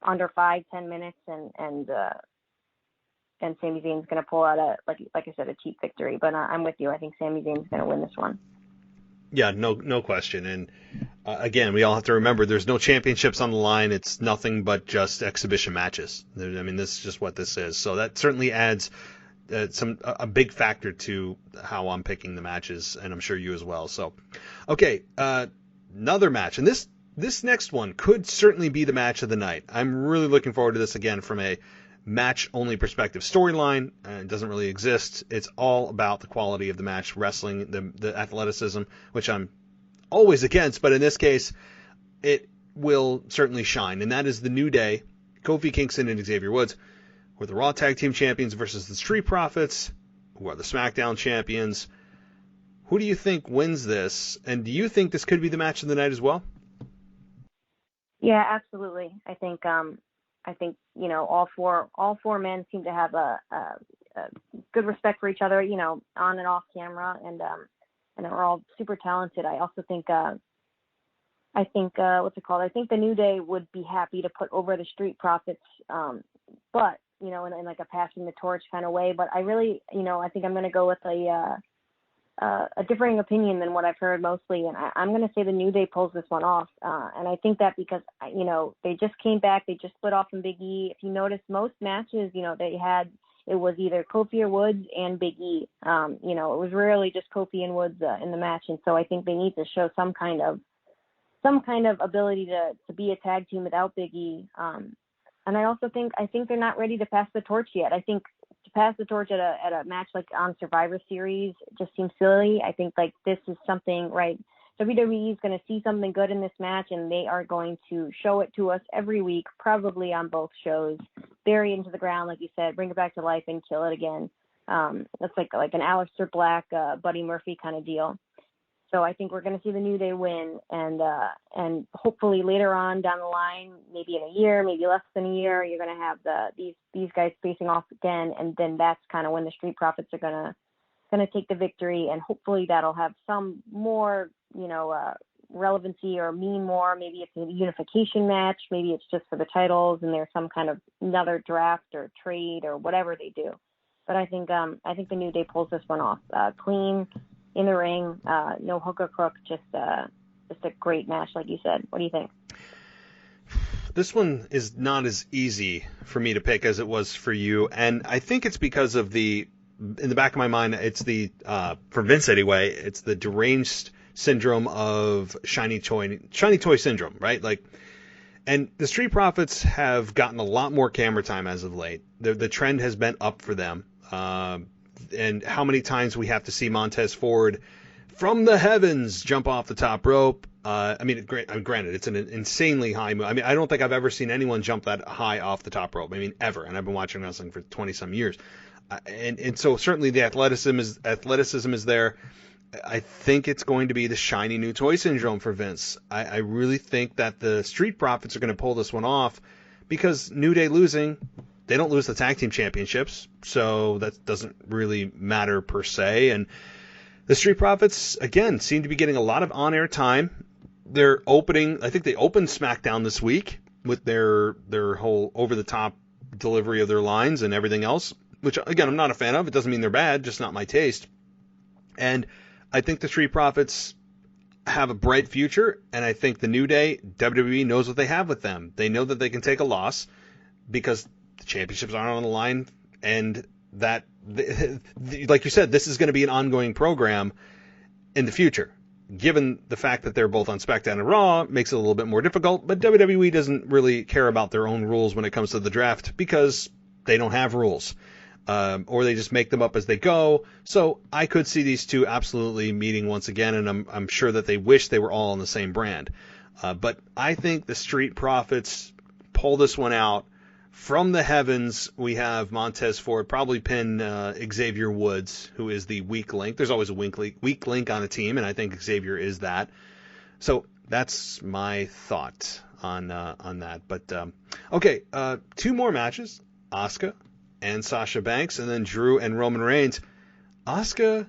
under 5-10 minutes and Sami Zayn's going to pull out like I said, a cheap victory. But I'm with you. I think Sami Zayn's going to win this one. Yeah, no question. And again, we all have to remember there's no championships on the line. It's nothing but just exhibition matches. I mean, this is just what this is. So that certainly adds a big factor to how I'm picking the matches, and I'm sure you as well. So, okay, another match, and this next one could certainly be the match of the night. I'm really looking forward to this again from a match-only perspective. Storyline doesn't really exist. It's all about the quality of the match, wrestling, the athleticism, which I'm always against, but in this case, it will certainly shine, and that is the New Day, Kofi Kingston and Xavier Woods, who are the Raw Tag Team Champions versus the Street Profits, who are the SmackDown Champions. Who do you think wins this, and do you think this could be the match of the night as well? Yeah, absolutely. I think all four men seem to have a good respect for each other, on and off camera, and they're all super talented. I also think what's it called? I think the New Day would be happy to put over the Street Profits, but in like a passing the torch kind of way. But I really, I think I'm going to go with a differing opinion than what I've heard mostly, and I'm going to say the New Day pulls this one off, and I think that because they just came back, they just split off from Big E. If you notice, most matches they had, it was either Kofi or Woods and Big E. It was rarely just Kofi and Woods in the match, and so I think they need to show some kind of ability to be a tag team without Big E. And I also think they're not ready to pass the torch yet. I think to pass the torch at a match like on Survivor Series just seems silly. I think like this is something, right? WWE is going to see something good in this match, and they are going to show it to us every week, probably on both shows, bury it into the ground, like you said, bring it back to life and kill it again. That's like an Aleister Black, Buddy Murphy kind of deal. So I think we're going to see the New Day win, and hopefully later on down the line, maybe in a year, maybe less than a year, you're going to have these guys facing off again, and then that's kind of when the Street Profits are going to take the victory, and hopefully that'll have some more relevancy or mean more. Maybe it's a unification match, maybe it's just for the titles, and there's some kind of another draft or trade or whatever they do. But I think the New Day pulls this one off. Clean in the ring, no hook or crook, just a great match, like you said. What do you think? This one is not as easy for me to pick as it was for you, and I think it's because of in the back of my mind, it's for Vince anyway, it's the deranged syndrome of shiny toy syndrome, right? Like, and the Street Profits have gotten a lot more camera time as of late. The trend has been up for them, and how many times we have to see Montez Ford from the heavens jump off the top rope. Granted, it's an insanely high move. I mean, I don't think I've ever seen anyone jump that high off the top rope. I mean, ever. And I've been watching wrestling for 20-some years. And so certainly the athleticism is there. I think it's going to be the shiny new toy syndrome for Vince. I really think that the Street Profits are going to pull this one off because New Day losing, they don't lose the tag team championships. So that doesn't really matter per se. And the Street Profits, again, seem to be getting a lot of on-air time. I think they opened SmackDown this week with their whole over-the-top delivery of their lines and everything else, which, again, I'm not a fan of. It doesn't mean they're bad, just not my taste. And I think the Street Profits have a bright future, and I think the New Day, WWE knows what they have with them. They know that they can take a loss because the championships aren't on the line, and that, like you said, this is going to be an ongoing program in the future. Given the fact that they're both on SmackDown and Raw, makes it a little bit more difficult, but WWE doesn't really care about their own rules when it comes to the draft because they don't have rules, or they just make them up as they go. So I could see these two absolutely meeting once again, and I'm sure that they wish they were all on the same brand. But I think the Street Profits pull this one out. From the heavens, we have Montez Ford probably pin Xavier Woods, who is the weak link. There's always a weak link on a team, and I think Xavier is that. So that's my thought on that. But okay, two more matches: Asuka and Sasha Banks, and then Drew and Roman Reigns. Asuka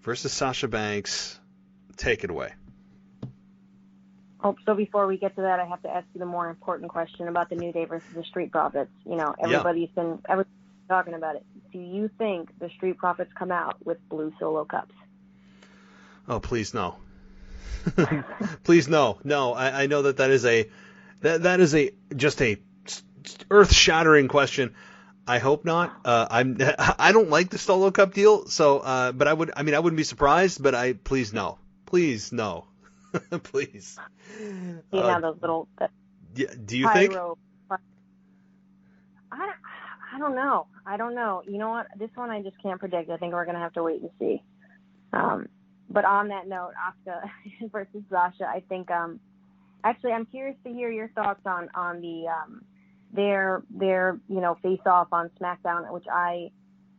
versus Sasha Banks. Take it away. Oh, so before we get to that, I have to ask you the more important question about the New Day versus the Street Profits. You know, everybody's been talking about it. Do you think the Street Profits come out with blue solo cups? Oh, please no. Please no. No, I know that is a just a earth-shattering question. I hope not. I don't like the solo cup deal, so but I wouldn't be surprised, but please no. Please no. Please. You know those little. Yeah. Do you think? I don't know. You know what? This one I just can't predict. I think we're gonna have to wait and see. But on that note, Asuka versus Sasha, I think. Actually, I'm curious to hear your thoughts on the their face off on SmackDown, which I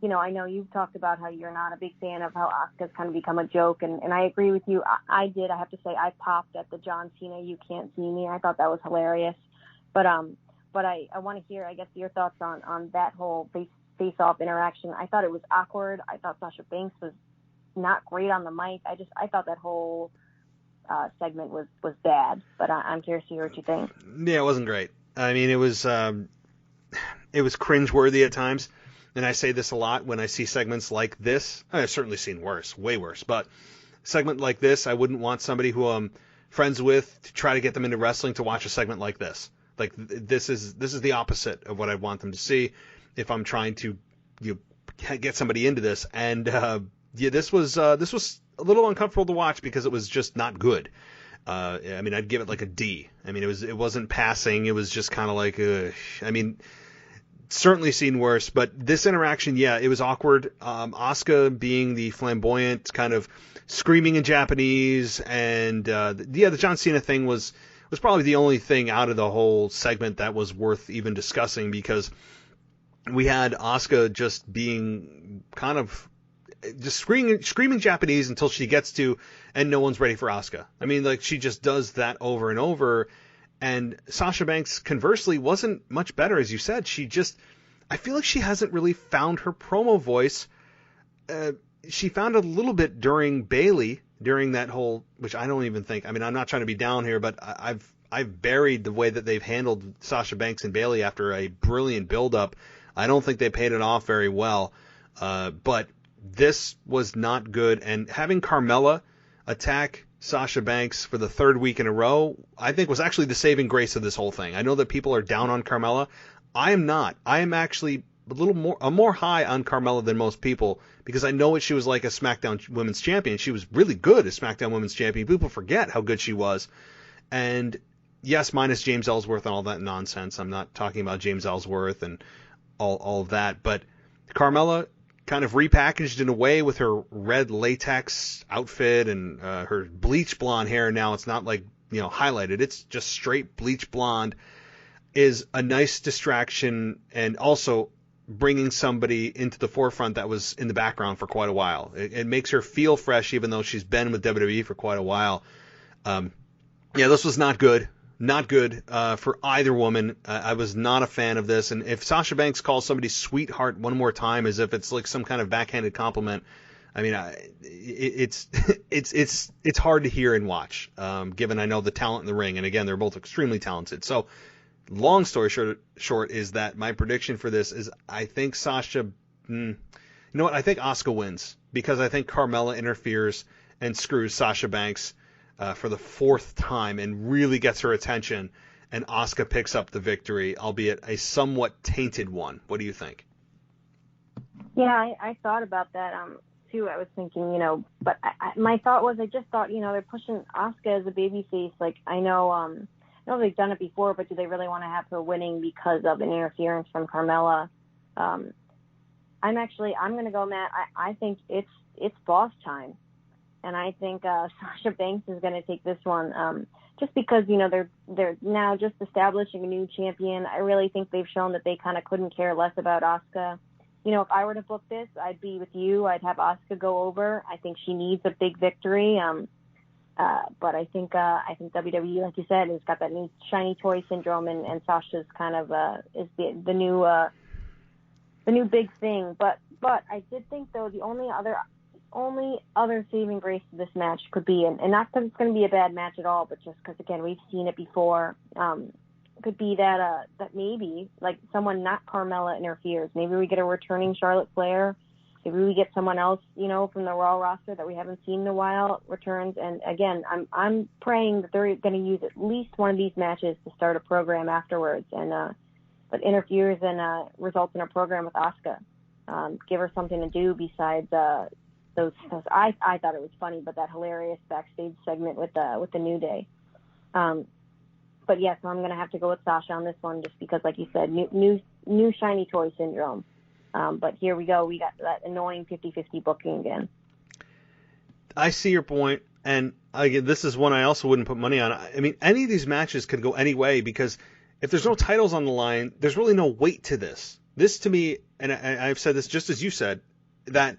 know you've talked about how you're not a big fan of how Asuka's kind of become a joke, and I agree with you. I have to say, I popped at the John Cena "You Can't See Me." I thought that was hilarious. But I want to hear, I guess, your thoughts on that whole face-off interaction. I thought it was awkward. I thought Sasha Banks was not great on the mic. I thought that whole segment was bad. But I'm curious to hear what you think. Yeah, it wasn't great. I mean, it was cringeworthy at times. And I say this a lot when I see segments like this. I've certainly seen worse, way worse. But a segment like this, I wouldn't want somebody who I'm friends with to try to get them into wrestling to watch a segment like this. Like this is the opposite of what I want them to see if I'm trying to get somebody into this. And this was a little uncomfortable to watch because it was just not good. I mean, I'd give it like a D. I mean, it wasn't passing. It was just kind of like, certainly seen worse, but this interaction, yeah, it was awkward. Asuka being the flamboyant, kind of screaming in Japanese, and the John Cena thing was probably the only thing out of the whole segment that was worth even discussing, because we had Asuka just being kind of just screaming Japanese until she gets to, and no one's ready for Asuka. I mean, like, she just does that over and over. And Sasha Banks, conversely, wasn't much better, as you said. I feel like she hasn't really found her promo voice. She found it a little bit during Bayley, during that whole, which I don't even think, I mean, I'm not trying to be down here, but I've buried the way that they've handled Sasha Banks and Bayley after a brilliant build-up. I don't think they paid it off very well. But this was not good. And having Carmella attack Sasha Banks for the third week in a row, I think was actually the saving grace of this whole thing. I know that people are down on Carmella. I am not. I am actually I'm more high on Carmella than most people, because I know what she was like as SmackDown Women's Champion. She was really good as SmackDown Women's Champion. People forget how good she was. And yes, minus James Ellsworth and all that nonsense. I'm not talking about James Ellsworth and all of that. But Carmella kind of repackaged in a way with her red latex outfit and her bleach blonde hair. Now it's not like, highlighted. It's just straight bleach blonde, is a nice distraction, and also bringing somebody into the forefront that was in the background for quite a while. It makes her feel fresh, even though she's been with WWE for quite a while. This was not good. Not good for either woman. I was not a fan of this. And if Sasha Banks calls somebody sweetheart one more time, as if it's like some kind of backhanded compliment, I mean, it's hard to hear and watch, given I know the talent in the ring. And again, they're both extremely talented. So long story short is that my prediction for this is I think Sasha, I think Asuka wins, because I think Carmella interferes and screws Sasha Banks for the fourth time and really gets her attention, and Asuka picks up the victory, albeit a somewhat tainted one. What do you think? Yeah, I thought about that too. I was thinking, but my thought was, I just thought, they're pushing Asuka as a babyface. Like, I know they've done it before, but do they really want to have her winning because of an interference from Carmella? I'm going to go, Matt. I think it's boss time. And I think Sasha Banks is going to take this one, just because they're now just establishing a new champion. I really think they've shown that they kind of couldn't care less about Asuka. If I were to book this, I'd be with you. I'd have Asuka go over. I think she needs a big victory. But I think WWE, like you said, has got that new shiny toy syndrome, and Sasha's kind of is the new big thing. But I did think, though, the only other saving grace to this match could be, and not because it's going to be a bad match at all, but just because, again, we've seen it before, could be that maybe, like, someone not Carmella interferes. Maybe we get a returning Charlotte Flair. Maybe we get someone else, from the Raw roster that we haven't seen in a while, returns. And again, I'm praying that they're going to use at least one of these matches to start a program afterwards, and but interferes and results in a program with Asuka. Give her something to do besides those. I thought it was funny, but that hilarious backstage segment with the New Day. But yeah, so I'm going to have to go with Sasha on this one, just because, like you said, new shiny toy syndrome. But here we go. We got that annoying 50-50 booking again. I see your point, and again, this is one I also wouldn't put money on. I mean, any of these matches could go any way, because if there's no titles on the line, there's really no weight to this. This, to me, and I've said this just as you said, that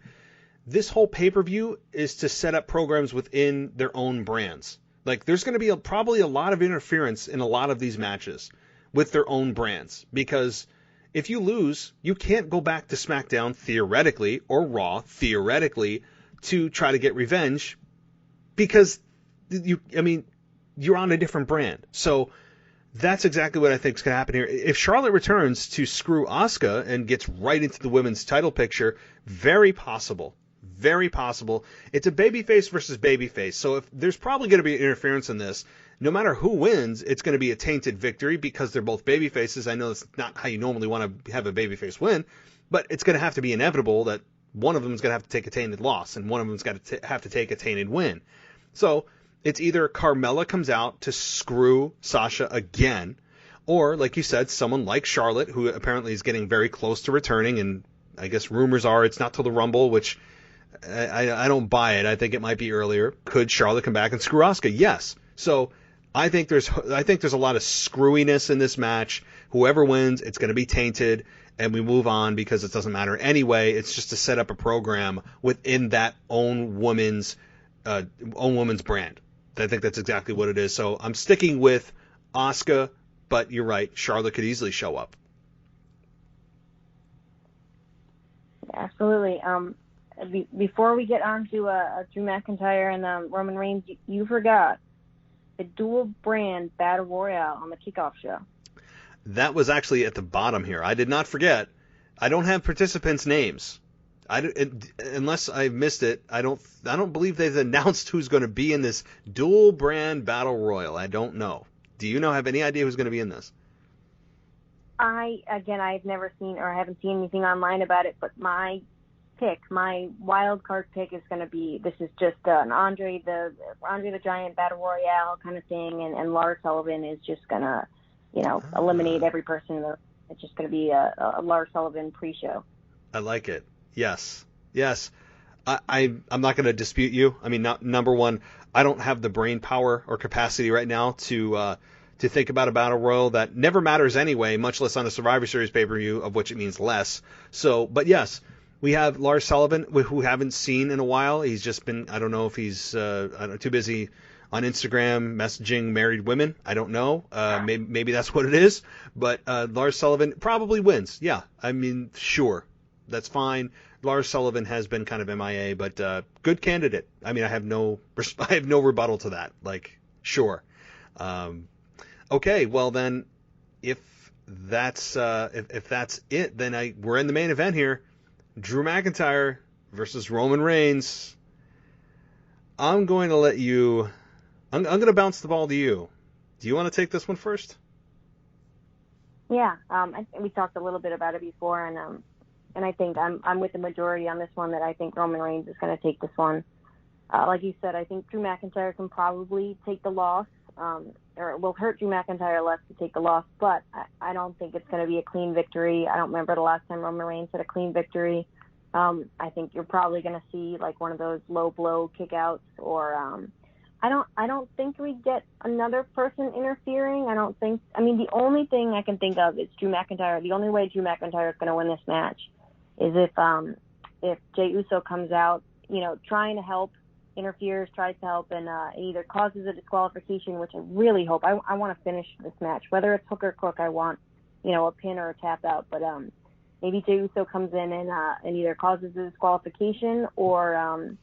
this whole pay-per-view is to set up programs within their own brands. Like, there's going to be probably a lot of interference in a lot of these matches with their own brands, because if you lose, you can't go back to SmackDown, theoretically, or Raw, theoretically, to try to get revenge, because you're on a different brand. So that's exactly what I think is going to happen here. If Charlotte returns to screw Asuka and gets right into the women's title picture, very possible. Very possible. It's a babyface versus babyface. So if there's probably going to be interference in this, no matter who wins, it's going to be a tainted victory, because they're both babyfaces. I know that's not how you normally want to have a babyface win, but it's going to have to be inevitable that one of them is going to have to take a tainted loss, and one of them is going to have to take a tainted win. So it's either Carmella comes out to screw Sasha again, or, like you said, someone like Charlotte, who apparently is getting very close to returning, and I guess rumors are it's not till the Rumble, which I don't buy it. I think it might be earlier. Could Charlotte come back and screw Asuka? Yes. So I think there's a lot of screwiness in this match. Whoever wins, it's going to be tainted, and we move on, because it doesn't matter anyway. It's just to set up a program within that own woman's brand. I think that's exactly what it is. So I'm sticking with Asuka, but you're right. Charlotte could easily show up. Absolutely. Before we get on to Drew McIntyre and Roman Reigns, you forgot the dual brand Battle Royale on the kickoff show. That was actually at the bottom here. I did not forget. I don't have participants' names. Unless I missed it, I don't believe they've announced who's going to be in this dual brand battle royal. I don't know. Do you have any idea who's going to be in this? I've never seen, or I haven't seen anything online about it, but my wild card pick is going to be, this is just an Andre the Giant battle royale kind of thing, and Lars Sullivan is just going to, eliminate every person. It's just going to be a Lars Sullivan pre-show. I like it. Yes. I'm not going to dispute you. I mean, number one, I don't have the brain power or capacity right now to think about a battle royal that never matters anyway, much less on a Survivor Series pay-per-view, of which it means less. So, but yes, we have Lars Sullivan, who haven't seen in a while. He's just been, I don't know if he's too busy on Instagram messaging married women. I don't know. Maybe that's what it is. But Lars Sullivan probably wins. Yeah, I mean, sure. That's fine. Lars Sullivan has been kind of MIA, but good candidate. I mean, I have no rebuttal to that. Like, sure. Okay, well then, if that's it, then we're in the main event here. Drew McIntyre versus Roman Reigns. I'm going to let you. I'm going to bounce the ball to you. Do you want to take this one first? Yeah, we talked a little bit about it before, and I think I'm with the majority on this one, that I think Roman Reigns is going to take this one. Like you said, I think Drew McIntyre can probably take the loss, or it will hurt Drew McIntyre less to take the loss, but I don't think it's going to be a clean victory. I don't remember the last time Roman Reigns had a clean victory. I think you're probably going to see like one of those low blow kickouts, or I don't think we get another person interfering. The only thing I can think of is Drew McIntyre. The only way Drew McIntyre is going to win this match is if Jey Uso comes out, trying to help, interferes, tries to help, and either causes a disqualification, which I really hope. I want to finish this match, whether it's hook or crook. I want, a pin or a tap out, but maybe Jey Uso comes in and either causes a disqualification or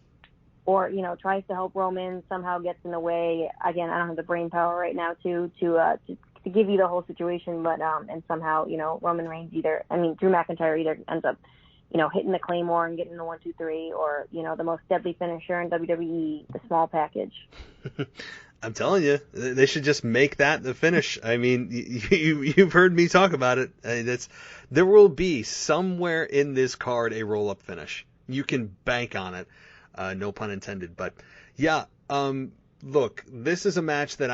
tries to help Roman, somehow gets in the way. Again, I don't have the brain power right now to give you the whole situation, but and somehow Roman Reigns Drew McIntyre either ends up hitting the Claymore and getting the 1, 2, 3, or the most deadly finisher in WWE, the small package. I'm telling you, they should just make that the finish. I mean, you've heard me talk about it. There will be somewhere in this card a roll-up finish. You can bank on it. No pun intended. But yeah, look, this is a match that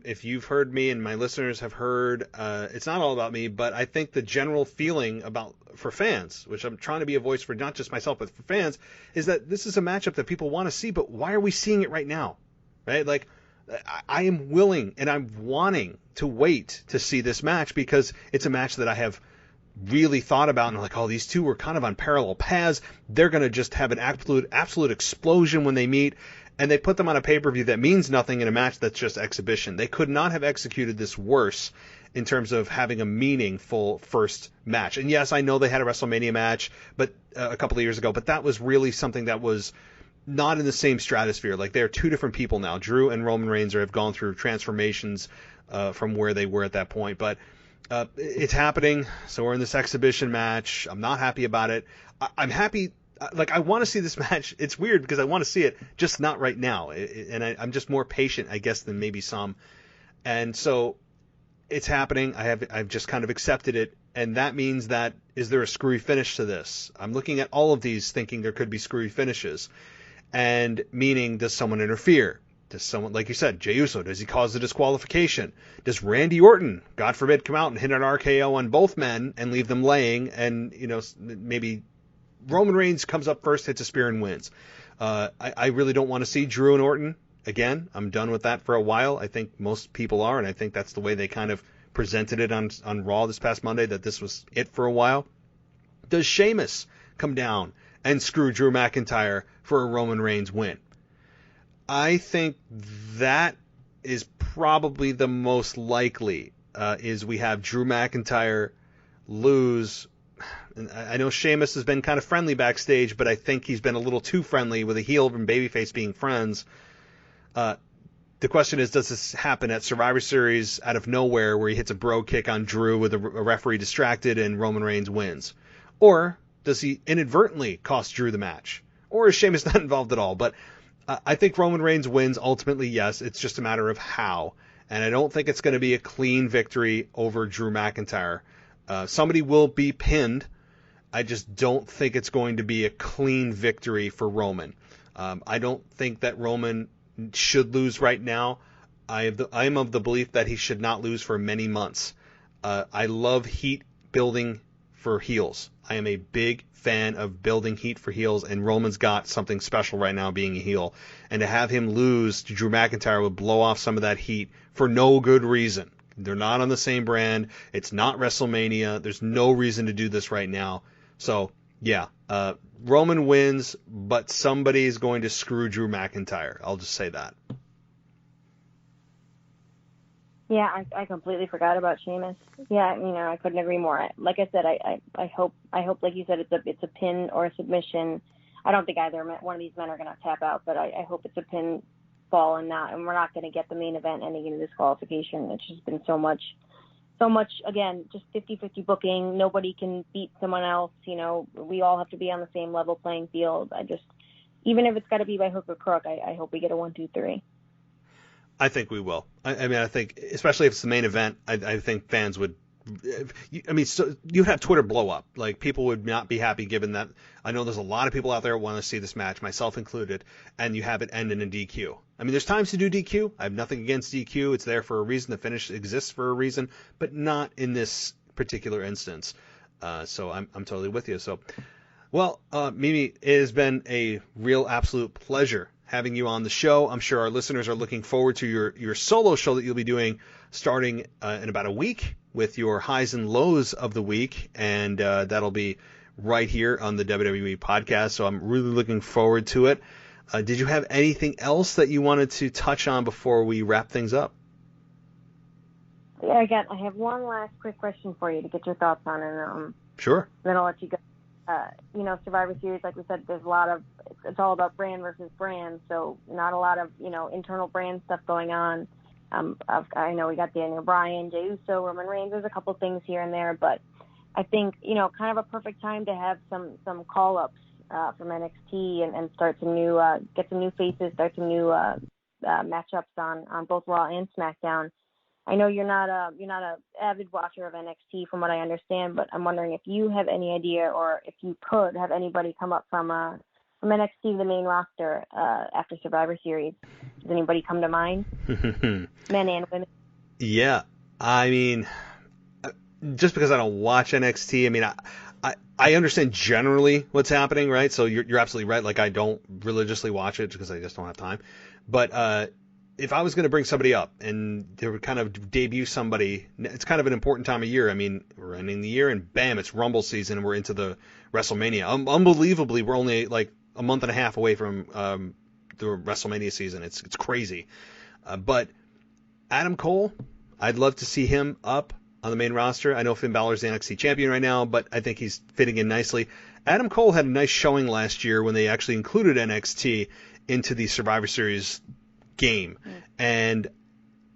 if you've heard me and my listeners have heard, it's not all about me, but I think the general feeling for fans, which I'm trying to be a voice for not just myself, but for fans, is that this is a matchup that people want to see, but why are we seeing it right now? Right? Like, I am willing and I'm wanting to wait to see this match because it's a match that I have really thought about, and like, oh, these two were kind of on parallel paths. They're going to just have an absolute explosion when they meet, and they put them on a pay-per-view that means nothing in a match that's just exhibition. They could not have executed this worse in terms of having a meaningful first match. And yes, I know they had a WrestleMania match, but a couple of years ago, but that was really something that was not in the same stratosphere. Like, they're two different people now. Drew and Roman Reigns have gone through transformations from where they were at that point, but it's happening. So we're in this exhibition match. I'm not happy about it. I'm happy. Like, I want to see this match. It's weird because I want to see it, just not right now. And I'm just more patient, I guess, than maybe some. And so it's happening. I've just kind of accepted it. And that means that, is there a screwy finish to this? I'm looking at all of these thinking there could be screwy finishes. And meaning, does someone interfere? Does someone, like you said, Jey Uso, does he cause a disqualification? Does Randy Orton, God forbid, come out and hit an RKO on both men and leave them laying? And, maybe Roman Reigns comes up first, hits a spear, and wins. I really don't want to see Drew and Orton again. I'm done with that for a while. I think most people are, and I think that's the way they kind of presented it on Raw this past Monday, that this was it for a while. Does Sheamus come down and screw Drew McIntyre for a Roman Reigns win? I think that is probably the most likely, is we have Drew McIntyre lose. And I know Sheamus has been kind of friendly backstage, but I think he's been a little too friendly with a heel and babyface being friends. The question is, does this happen at Survivor Series out of nowhere where he hits a bro kick on Drew with a referee distracted and Roman Reigns wins? Or Does he inadvertently cost Drew the match? Or is Sheamus not involved at all? But I think Roman Reigns wins ultimately, yes. It's just a matter of how. And I don't think it's going to be a clean victory over Drew McIntyre. Somebody will be pinned. I just don't think it's going to be a clean victory for Roman. I don't think that Roman should lose right now. I am of the belief that he should not lose for many months. I love heat building for heels. I am a big fan of building heat for heels, and Roman's got something special right now being a heel. And to have him lose to Drew McIntyre would blow off some of that heat for no good reason. They're not on the same brand. It's not WrestleMania. There's no reason to do this right now. So, yeah, Roman wins, but somebody's going to screw Drew McIntyre. I'll just say that. Yeah, I completely forgot about Sheamus. Yeah, I couldn't agree more. Like I said, I hope like you said, it's a pin or a submission. I don't think either one of these men are going to tap out, but I hope it's a pin fall and we're not going to get the main event ending in a disqualification. It's just been so much, again, just 50-50 booking. Nobody can beat someone else. We all have to be on the same level playing field. Even if it's got to be by hook or crook, I hope we get a 1, 2, 3. I think we will. I think, especially if it's the main event, I think fans would. So you'd have Twitter blow up. Like, people would not be happy given that. I know there's a lot of people out there who want to see this match, myself included, and you have it end in a DQ. There's times to do DQ. I have nothing against DQ. It's there for a reason. The finish exists for a reason, but not in this particular instance. So I'm totally with you. So, well, Mimi, it has been a real absolute pleasure having you on the show. I'm sure our listeners are looking forward to your solo show that you'll be doing starting in about a week with your highs and lows of the week, and that'll be right here on the WWE podcast. So I'm really looking forward to it. Did you have anything else that you wanted to touch on before we wrap things up? Yeah, again, I have one last quick question for you to get your thoughts on, and sure. Then I'll let you go. Survivor Series, like we said, there's a lot of, it's all about brand versus brand, so not a lot of, internal brand stuff going on. I know we got Daniel Bryan, Jey Uso, Roman Reigns, there's a couple things here and there, but I think, kind of a perfect time to have some call-ups from NXT and start some new, get some new faces, start some new matchups on both Raw and SmackDown. I know you're not a avid watcher of NXT from what I understand, but I'm wondering if you have any idea, or if you could have anybody come up from NXT to the main roster after Survivor Series. Does anybody come to mind? Men and women. Yeah, just because I don't watch NXT, I understand generally what's happening, right? So you're absolutely right. Like, I don't religiously watch it because I just don't have time. But if I was going to bring somebody up and they would kind of debut somebody, it's kind of an important time of year. We're ending the year and bam, it's Rumble season and we're into the WrestleMania. Unbelievably, we're only like a month and a half away from the WrestleMania season. It's crazy. But Adam Cole, I'd love to see him up on the main roster. I know Finn Balor's the NXT champion right now, but I think he's fitting in nicely. Adam Cole had a nice showing last year when they actually included NXT into the Survivor Series game. And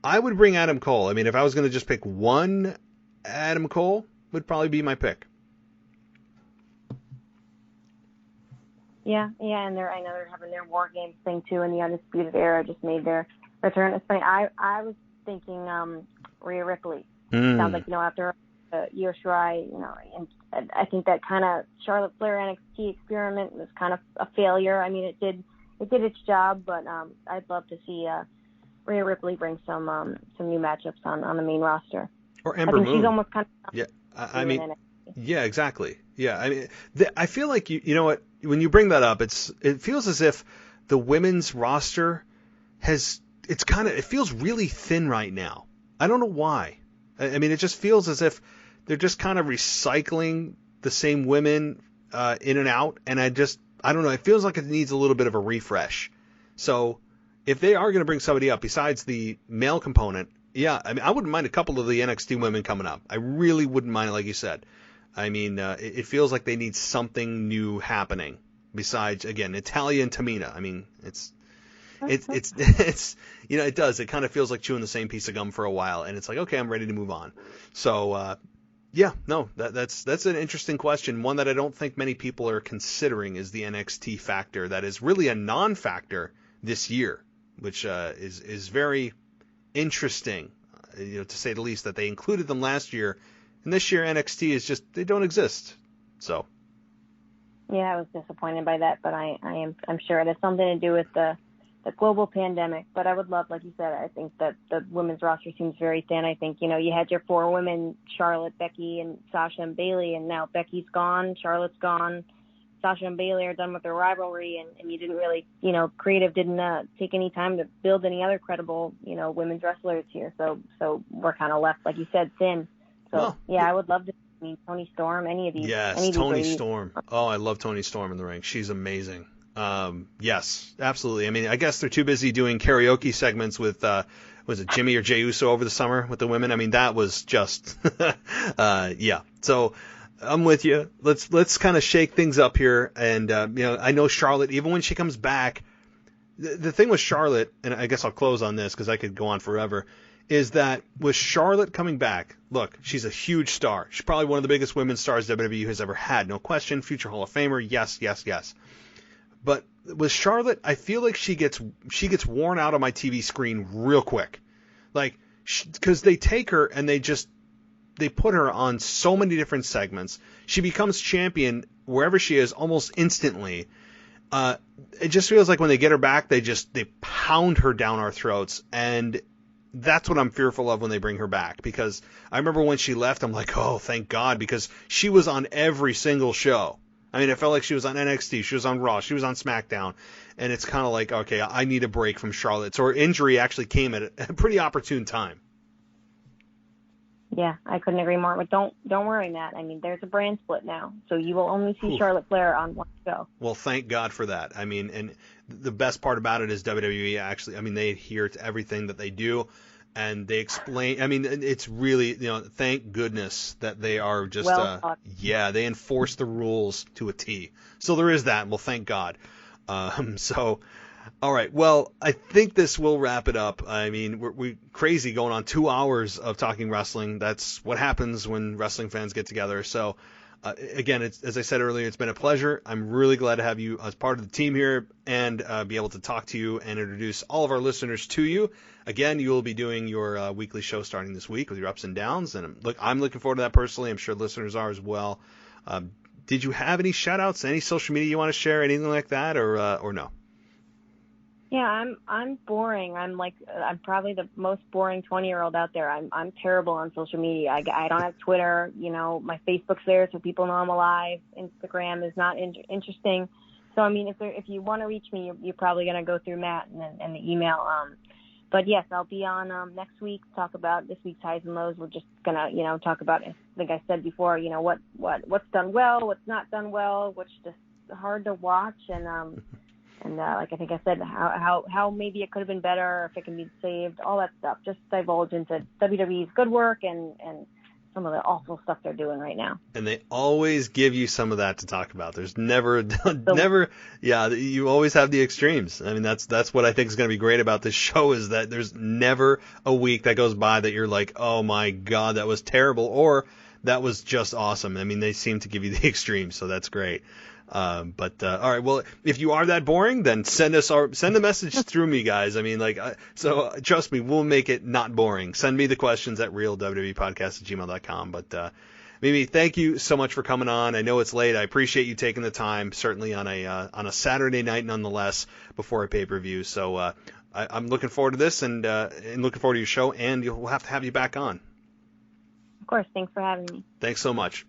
I would bring Adam Cole. If I was going to just pick one, Adam Cole would probably be my pick. Yeah, and I know they're having their War Games thing too, and the Undisputed Era just made their return. It's funny, I was thinking Rhea Ripley. Sounds like, after Io Shirai, and I think that kind of Charlotte Flair NXT experiment was kind of a failure. It did its job, but I'd love to see Rhea Ripley bring some new matchups on the main roster. Or Ember Moon. She's almost kind of yeah, exactly. Yeah, I feel like you know what, when you bring that up, it feels as if the women's roster it feels really thin right now. I don't know why. It just feels as if they're just kind of recycling the same women in and out, and I don't know. It feels like it needs a little bit of a refresh. So if they are going to bring somebody up besides the male component, yeah, I wouldn't mind a couple of the NXT women coming up. I really wouldn't mind, like you said. It feels like they need something new happening besides, again, Natalya and Tamina. It's it does. It kind of feels like chewing the same piece of gum for a while, and it's like, okay, I'm ready to move on. So Yeah, no, that's an interesting question. One that I don't think many people are considering is the NXT factor. That is really a non-factor this year, which is very interesting, to say the least. That they included them last year, and this year NXT is just, they don't exist. So. Yeah, I was disappointed by that, but I'm sure it has something to do with the global pandemic. But I would love, like you said, I think that the women's roster seems very thin. I think, you had your 4 women, Charlotte, Becky, and Sasha and Bayley, and now Becky's gone, Charlotte's gone, Sasha and Bayley are done with their rivalry, and you didn't really, creative didn't take any time to build any other credible, women's wrestlers here. So we're kind of left, like you said, thin. So, I would love to see Toni Storm, any of these. Yes, Toni Storm. Oh, I love Toni Storm in the ring. She's amazing. Yes, absolutely. I mean, I guess they're too busy doing karaoke segments with, was it Jimmy or Jey Uso over the summer with the women? I mean, that was just, yeah. So I'm with you. Let's kind of shake things up here. And, I know Charlotte, even when she comes back, the thing with Charlotte, and I guess I'll close on this because I could go on forever, is that with Charlotte coming back, look, she's a huge star. She's probably one of the biggest women's stars WWE has ever had. No question. Future Hall of Famer. Yes, yes, yes. But with Charlotte, I feel like she gets worn out on my TV screen real quick. Like, because they take her and they put her on so many different segments. She becomes champion wherever she is almost instantly. It just feels like when they get her back, they pound her down our throats. And that's what I'm fearful of when they bring her back. Because I remember when she left, I'm like, oh, thank God, because she was on every single show. I mean, it felt like she was on NXT, she was on Raw, she was on SmackDown, and it's kind of like, okay, I need a break from Charlotte. So her injury actually came at a pretty opportune time. Yeah, I couldn't agree more. But don't worry, Matt. I mean, there's a brand split now, so you will only see Charlotte Flair on one show. Well, thank God for that. I mean, and the best part about it is WWE actually, I mean, they adhere to everything that they do. And they explain, I mean, it's really, thank goodness that they are just, they enforce the rules to a T. So there is that. Well, thank God. So, all right. Well, I think this will wrap it up. I mean, we're crazy going on 2 hours of talking wrestling. That's what happens when wrestling fans get together. So, again, as I said earlier, it's been a pleasure. I'm really glad to have you as part of the team here and be able to talk to you and introduce all of our listeners to you. Again, you will be doing your weekly show starting this week with your ups and downs. And I'm looking forward to that personally. I'm sure listeners are as well. Did you have any shout-outs, any social media you want to share, anything like that, or no? Yeah, I'm boring. I'm probably the most boring 20-year-old out there. I'm terrible on social media. I don't have Twitter. My Facebook's there so people know I'm alive. Instagram is not interesting. So I mean, if you want to reach me, you're probably gonna go through Matt and the email. But yes, I'll be on next week to talk about this week's highs and lows. We're just gonna talk about, like I said before, what's done well, what's not done well, what's just hard to watch, and like I think I said, how maybe it could have been better, if it can be saved, all that stuff. Just divulge into WWE's good work and some of the awful stuff they're doing right now. And they always give you some of that to talk about. There's never, you always have the extremes. I mean, that's what I think is going to be great about this show, is that there's never a week that goes by that you're like, oh my God, that was terrible, or that was just awesome. I mean, they seem to give you the extremes, so that's great. All right. Well, if you are that boring, then send the message through me, guys. I mean, so trust me, we'll make it not boring. Send me the questions at realwwepodcast@gmail.com. But, Mimi, thank you so much for coming on. I know it's late. I appreciate you taking the time, certainly on a Saturday night, nonetheless, before a pay-per-view. So, I'm looking forward to this and looking forward to your show, and we'll have to have you back on. Of course. Thanks for having me. Thanks so much.